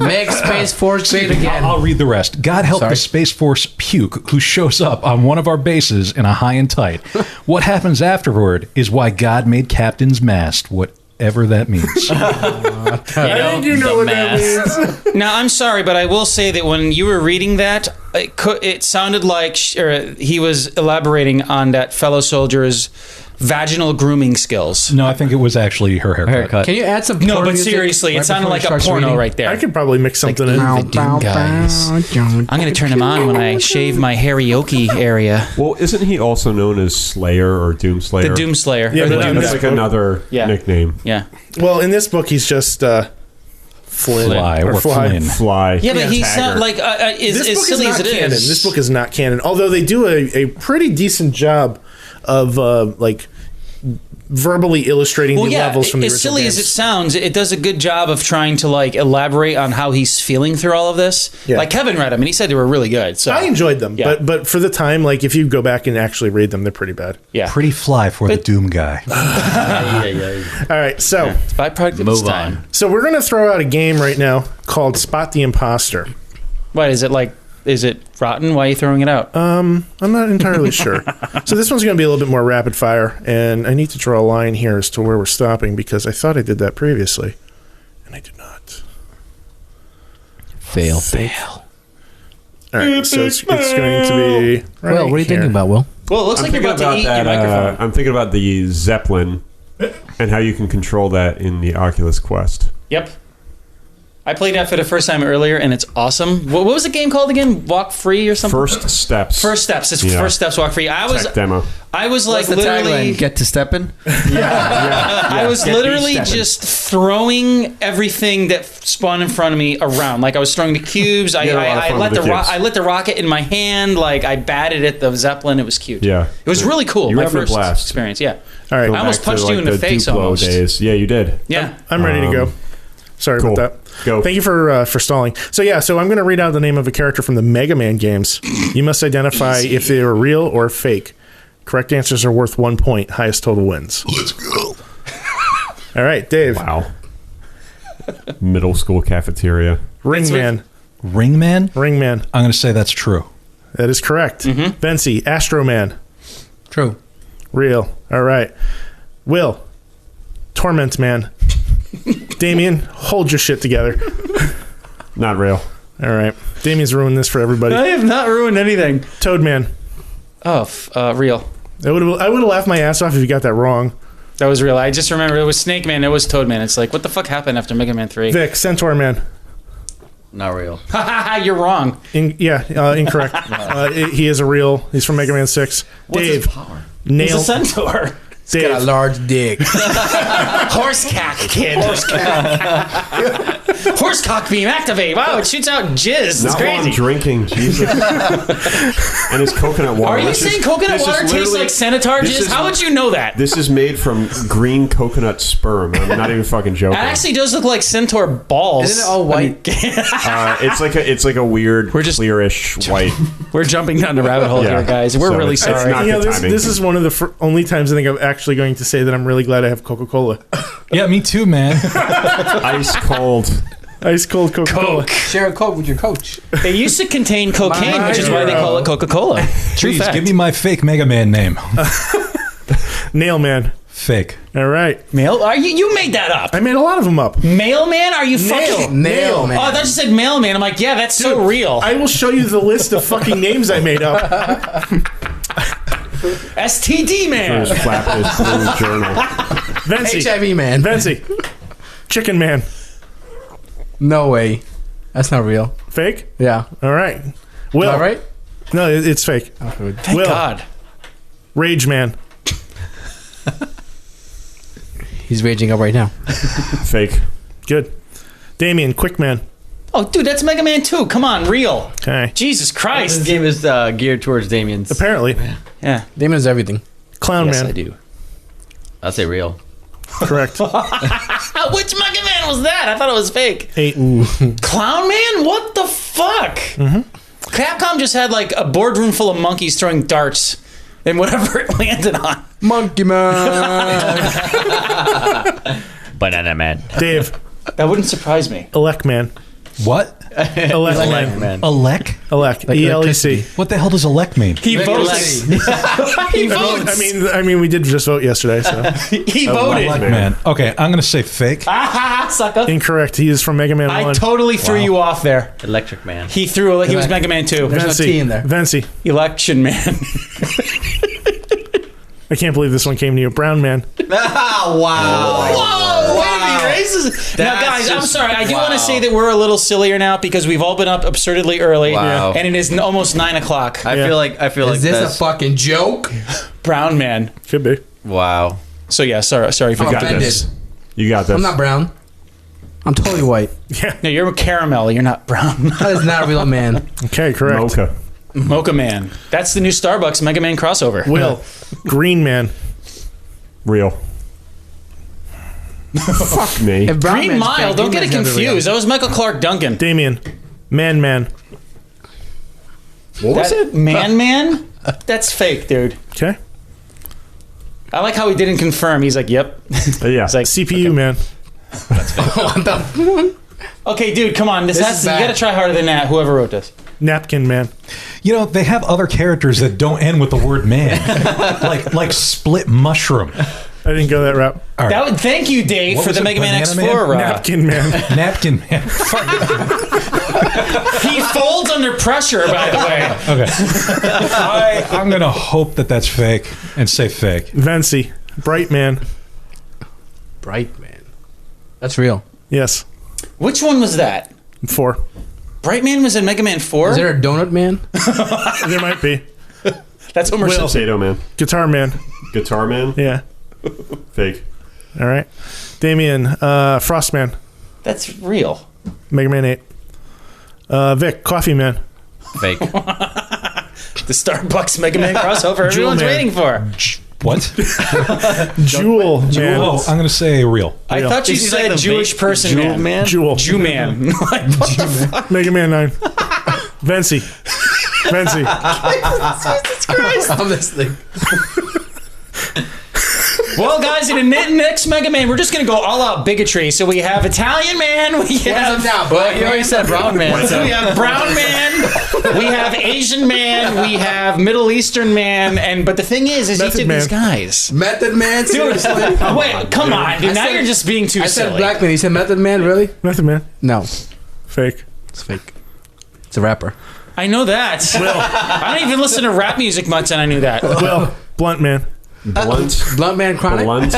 Make Space Force great again. I'll read the rest. God help Sorry. the Space Force puke who shows up on one of our bases in a high and tight. What happens afterward is why God made Captain's mast, whatever that means. I think you know what that means. Now, I'm sorry, but I will say that when you were reading that, it sounded like he was elaborating on that fellow soldier's vaginal grooming skills. No, I think it was actually her haircut. Can you add some? No, porn but music seriously, it right sounded before like he a starts porno reading? right there. I could probably mix something in. The Doom guys. I'm going to turn him on when I shave my karaoke area. Well, isn't he also known as Slayer or Doomslayer? The Doomslayer. Yeah, Or the but Doom That's Yeah. like another Yeah. nickname. Yeah. Well, in this book, he's just Flynn. Fly Or or Fly. Flynn. Fly. Yeah, but he's Taggart. not like This as book is silly not as it canon. is. This book is not canon. Although they do a pretty decent job of like verbally illustrating Well, the yeah, levels from the as original silly games. as it sounds, it does a good job of trying to like elaborate on how he's feeling through all of this. Yeah. Like Kevin read them, and he said they were really good. So I enjoyed them, Yeah. but for the time, like if you go back and actually read them, they're pretty bad. yeah, Pretty fly for the Doom guy. All right, so it's byproduct of its time. so we're gonna throw out a game right now called Spot the Imposter. What is it like? Is it rotten? Why are you throwing it out? I'm not entirely sure. So this one's going to be a little bit more rapid fire, and I need to draw a line here as to where we're stopping because I thought I did that previously, and I did not. Fail. All right, so it's going to be. Right Well, what are you thinking here. about, Will? Well, it looks I'm like you're thinking about to eat your microphone. I'm thinking about the Zeppelin and how you can control that in the Oculus Quest. Yep. I played that for the first time earlier, and it's awesome. What was the game called again? Walk Free or something? First steps. First Steps. It's Yeah. First Steps Walk Free. I was Tech demo. like What's the literally. tagline? Get to stepping. I was literally just throwing everything that spun in front of me around. Like I was throwing the cubes. had a lot of I fun let with the the cubes. I let the rocket in my hand. Like I batted at the Zeppelin. It was cute. Yeah. It was really cool. You were My having a first blast. experience. Yeah. All right, Go I almost back to, punched you in the face Duplo almost. days. Yeah, you did. Yeah. I'm ready to go. Sorry cool. about that. Go. Thank you for stalling. So I'm going to read out the name of a character from the Mega Man games. You must identify if they are real or fake. Correct answers are worth 1 point. Highest total wins. Let's go. All right, Dave. Wow. Middle school cafeteria. Ringman. Ringman? Ringman. I'm going to say that's true. That is correct. Vency. Astroman. True. Real. All right. Will. Torment Man. Damien, hold your shit together. Not real. All right. Damien's ruined this for everybody. I have not ruined anything. Toadman. Oh, real. I would have laughed my ass off if you got that wrong. That was real. I just remember it was Snake Man. It was Toad Man. It's like, what the fuck happened after Mega Man 3? Vic, Centaur Man. Not real. You're wrong. Incorrect. He is a real. He's from Mega Man 6. What's Dave. his power? He's Nail. a centaur. Got a Dave. large dick. Horsecock, kid. Horsecock beam activate. Wow, it shoots out jizz. It's Not while I'm crazy. drinking. Jesus. And his coconut water. Are you This is- saying coconut this is water tastes literally- like Senator this jizz? is- How would you know that? This is made from green coconut sperm. I'm not even fucking joking. That actually does look like centaur balls. Isn't it all white? It's like a weird, clearish white. We're jumping down the rabbit hole Yeah. here, guys. We're So really it's sorry. not- good timing. This is one of the only times I think I'm actually going to say that I'm really glad I have Coca-Cola. Yeah, me too, man. Ice cold. Ice cold Coca-Cola. Share a Coke with your coach. It used to contain cocaine, My which is why they call it Coca-Cola. True Please, fact. give me my fake Mega Man name. Nailman. Fake. All right. Mail? Are you made that up? I made a lot of them up. Mailman? Are you fucking Nail, man. Oh, I thought you said mailman. I'm like, yeah, that's so real. I will show you the list of fucking names I made up. STD man. Just flap his blue journal. Vency. HIV man. Vency. Chicken Man. No way. That's not real. Fake? Yeah. All right. Will. All right. No, it's fake. Thank Will. God. Rage Man. He's raging up right now. Fake. Good. Damien. Quick Man. Oh, dude, that's Mega Man 2. Come on, real. Okay. Jesus This Christ. game is geared towards Damien's. Apparently. Yeah. Damon is everything. Clown Yes, Man. I do. I'd say real. Correct. Which Mega Man was that? I thought it was fake. 8. Clown Man? What the fuck? Capcom just had like a boardroom full of monkeys throwing darts and whatever it landed on. Monkey man. Banana Man. Dave. That wouldn't surprise me. Elec Man. What? Elec Man. Man. Elec? Elec. E-L-E-C. What the hell does elec mean? He votes. He votes. I mean, we did just vote yesterday, so. He voted. Elec man. Okay, I'm going to say fake. Sucker. Incorrect. He is from Mega Man 1. I totally threw you off there. Electric Man. He was Mega Man 2. There's no T in there. Vency. Election Man. I can't believe this one came to you. Brown man. Wow. Whoa! Way to be racist. Now, guys, I'm sorry. I do want to say that we're a little sillier now because we've all been up absurdly early, and it is almost 9 o'clock. I feel like Is this a fucking joke? Brown man. Could be. wow. So yeah, sorry for I'm got offended. this. You got this. I'm not brown. I'm totally white. Yeah. No, you're caramel. You're not brown. That is not a real man. Okay, correct. Mocha. Mocha Man. That's the new Starbucks Mega Man crossover. Will. Green man. Real. Fuck me. If brown Green man's Mile. fake, Don't green get it man's never real. confused. That was Michael Clark Duncan. Damien. Man. What was That it? Man? That's fake, dude. Okay. I like how he didn't confirm. He's like, yep. Yeah. It's like, CPU man. What the? okay, dude, come on. This This has is to, you bad. got to try harder than that. Whoever wrote this. Napkin man. You know, they have other characters that don't end with the word man. like split mushroom. I didn't go that route. All right. That would thank you, Dave, What for was the it, Mega Man Banana X4 Man? Napkin man. Napkin man. He folds under pressure, by the way. Okay. I'm going to hope that that's fake and say fake. Vency. Bright man. Bright man. That's real. Yes. Which one was that? 4. Bright Man was in Mega Man 4? Is there a donut man? There might be. That's Homer Will. Simpson. Potato man. Guitar man. Guitar man. Yeah. Fake. All right. Damien. Frost man. That's real. Mega Man 8. Vic. Coffee man. Fake. The Starbucks Mega Man crossover everyone's Man. waiting for. What? Jewel man. Oh, I'm going to say real. I thought you Is he said like the Jewish vape person Jewel man. man? Jewel. Jew man. Like, what the fuck? Mega Man 9. Vency. Vency. I'm listening. Well, guys, in the next Mega Man, we're just going to go all out bigotry. So we have Italian man, we have now, but You already said brown man. we have brown man, we have Asian man, we have Middle Eastern man, but the thing is Method each of man. these guys. Method man. Dude, Seriously. wait, come on, dude. I Now said- you're just being too I said silly. black man. You said method man. Really? Method man. No, Fake. it's fake. It's a rapper. I know that. I don't even listen to rap music much, and I knew that. Will. Blunt man. Blunt. Blunt man chronic. Blunt.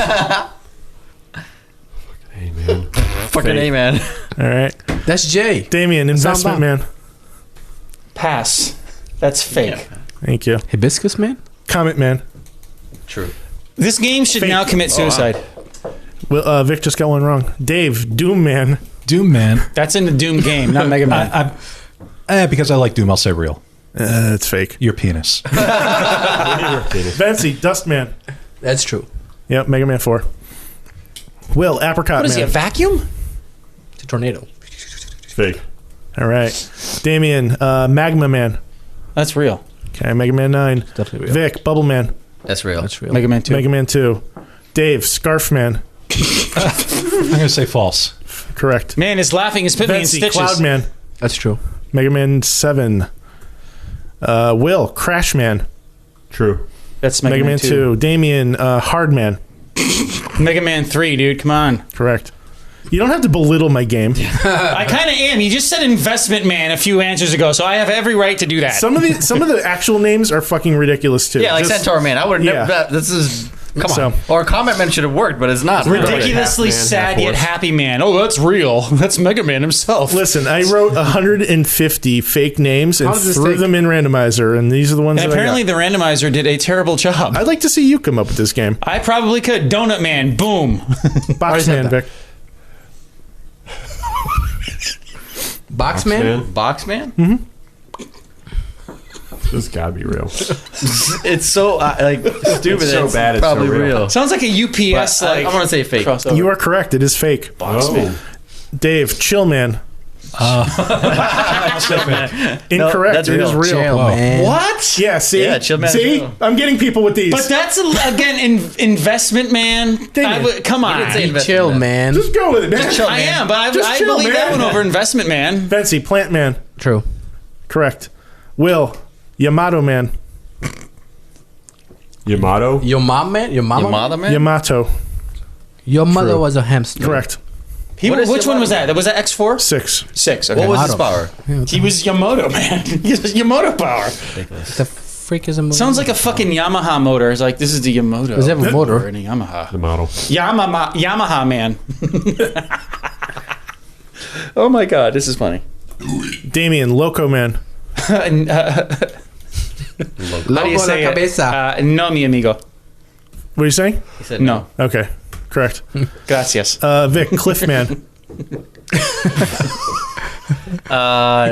Hey man. Fucking Fake. A, man. All right. That's Jay. Damien. Investment bomb. man. Pass. That's fake. Thank you. Hibiscus man. Comet man. True. This game should Fake. now commit suicide. Will, Vic just got one wrong. Dave. Doom man. Doom man. That's in the Doom game, not Mega Man. Because I like Doom, I'll say real. It's fake. Your penis. Vency. Dust man. That's true. Yep. Mega Man 4. Will. Apricot What is he, a man. vacuum? It's a tornado. Fake. All right. Damien. Magma man. That's real. Okay. Mega Man 9. Definitely real. Vic. Bubble man. That's real. That's real. Mega Man 2. Mega Man 2. Dave. Scarf man. I'm going to say false. Correct. Man is laughing, is putting me in Vency. stitches. Cloud man. That's true. Mega Man 7. Will. Crash man. True. That's Mega Man 2. Damien. Hard man. Mega Man 3, dude. Come on. Correct. You don't have to belittle my game. I kind of am. You just said investment man a few answers ago, so I have every right to do that. Some of the actual names are fucking ridiculous too. Yeah, like Just- Centaur Man. I would yeah. never. This is. Come So- on. Or Comet Man should have worked, but it's not. Ridiculously Half man, sad half yet horse. happy man. Oh, that's real. That's Mega Man himself. Listen, I wrote 150 fake names and How does this threw take- them in randomizer, and these are the ones And that apparently I got. the randomizer did a terrible job. I'd like to see you come up with this game. I probably could. Donut Man. Boom. Box man, Vic. Box man. Box Man? This gotta be real. It's so like stupid. It's so it's bad, it's so probably real. real. Sounds like a UPS But I like want to say fake. crossover. You are correct. It is fake. Oh. Dave, chill man. Incorrect. that's It is real. real. Chill, man. What? Yeah. See. Yeah, chill man is See, real. I'm getting people with these. But that's again investment man. Dang it. Come on. didn't say investment Chill, man. just go with it, man. chill, I man. am, but Just I chill, believe that man. one over investment man. Vency, plant man. True. Correct. Will, Yamato man. Yamato. Your mom man. Your mama. Your mother man? Yamato. Your mother True. was a hamster. Correct. What is Which one was that? Was that X4? 6. 6. Okay. What was his Yamato. power? He was Yamoto, man. He was Yamoto power. The freak is a motor? Sounds like a fucking Yamaha motor. It's like, this is the Yamamoto. Does it have a motor? Or a Yamaha. The model. Yamaha man. Oh my god, this is funny. Damien, Loco Man. How do you Loco say la it? cabeza. No, mi amigo. What are you saying? He said No. Okay, correct. Gracias. Vic, Cliff Man.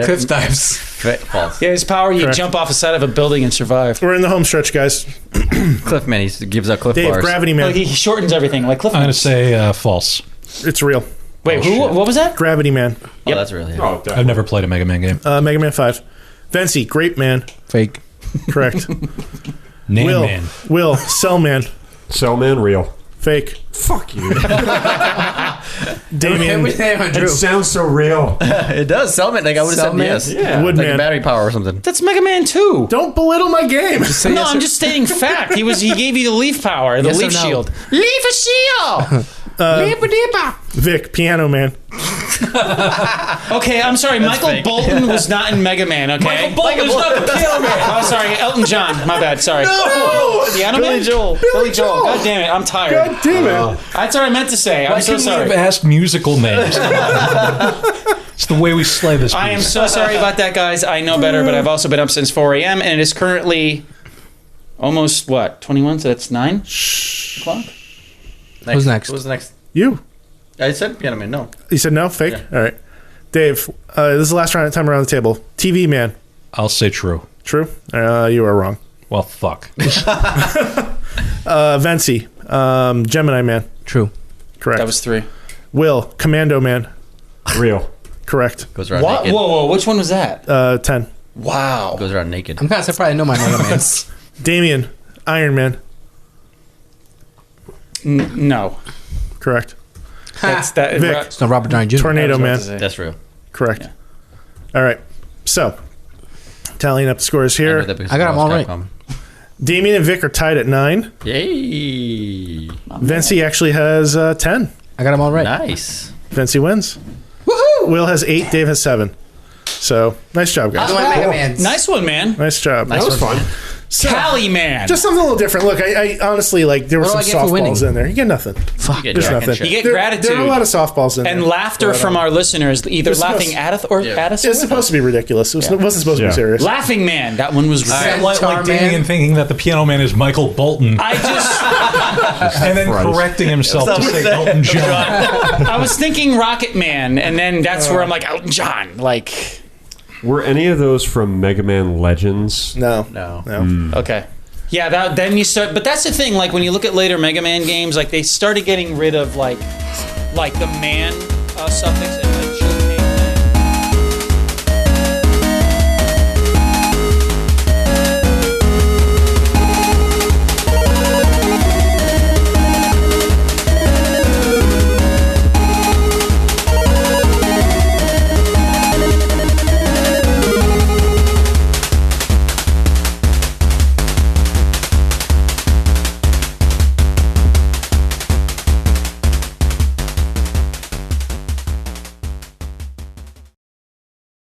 Cliff dives. False. Yeah, his power, you Correct. jump off the side of a building and survive. We're in the home stretch, guys. Cliff man, he gives out cliff Dave, bars. Gravity Oh, Man. he shortens everything like Cliff I'm going to Notes. say false. It's real. Wait, who? What was that? Gravity Man. Oh, that's really him. Oh, I've never played a Mega Man game. Mega Man 5. Vency, Grape Man. Fake. Correct. Nan Will, Man. Will, Cell Man. Cellman, real. Fake. Fuck you. Damien, It sounds so real. It does. Selman. Like I would have said yes. Yeah. Like a Woodman. battery power or something. That's Mega Man 2. Don't belittle my game. No, I'm just stating fact. He gave you the leaf power, the Yes or leaf no? shield. Leaf shield. Vic, Piano Man. Okay, I'm sorry. Michael fake. Bolton was not in Mega Man. Okay. Michael Bolton was not in Piano Man. Oh, sorry, Elton John. My bad. Sorry. No! Piano Billy Man. Joel. Billy Joel. God damn it, I'm tired. God damn it. That's what I meant to say. I'm so Have sorry. asked musical names. It's the way we slay this. I am beast. so sorry about that, guys. I know better, but I've also been up since 4 a.m. and it is currently almost 21. So that's 9 o'clock. Who's next? Who's next? You. I said Piano Man. No. You said no? Fake? Yeah. All right. Dave, this is the last time around the table. TV Man. I'll say true. True? You are wrong. Well, fuck. Vency, Gemini Man. True. Correct. That was 3. Will, Commando Man. Real. Correct. Goes around What? naked. Whoa! Which one was that? 10. Wow. Goes around naked. I'm kind of surprised I know my Mega Man. Damien, Iron Man. No. Correct. That's that. Vic. It's no Robert Downey Jr. Tornado Man. That's real. Correct. Yeah. All right. So, tallying up the scores here. I got 'em all right. Damien and Vic are tied at 9. Yay! Vency actually has 10. I got them all right. Nice. Vency wins. Woohoo! Will has 8. Dave has 7. So, nice job, guys. My Mega Man's. Nice one, man. Nice job. That was fun. So, Tally man. just something a little different. Look, I honestly, like, there were What some do I get for winning? softballs in there. You get nothing. Fuck. Get There's Jack and nothing. shit. You get There gratitude are a lot of softballs in and there. laughter from our listeners, either It's laughing supposed- at us or at us. It's supposed to be ridiculous. It wasn't supposed to be serious. Laughing man. That one was. Like, Guitar like Man. Damien thinking that the Piano Man is Michael Bolton, I just. and then Christ. correcting himself to say Elton John. I was thinking Rocket Man, and then that's where I'm like Elton John. Like. Were any of those from Mega Man Legends? No. No. Okay. Yeah, then you start, but that's the thing. Like when you look at later Mega Man games, like they started getting rid of like the man suffix and like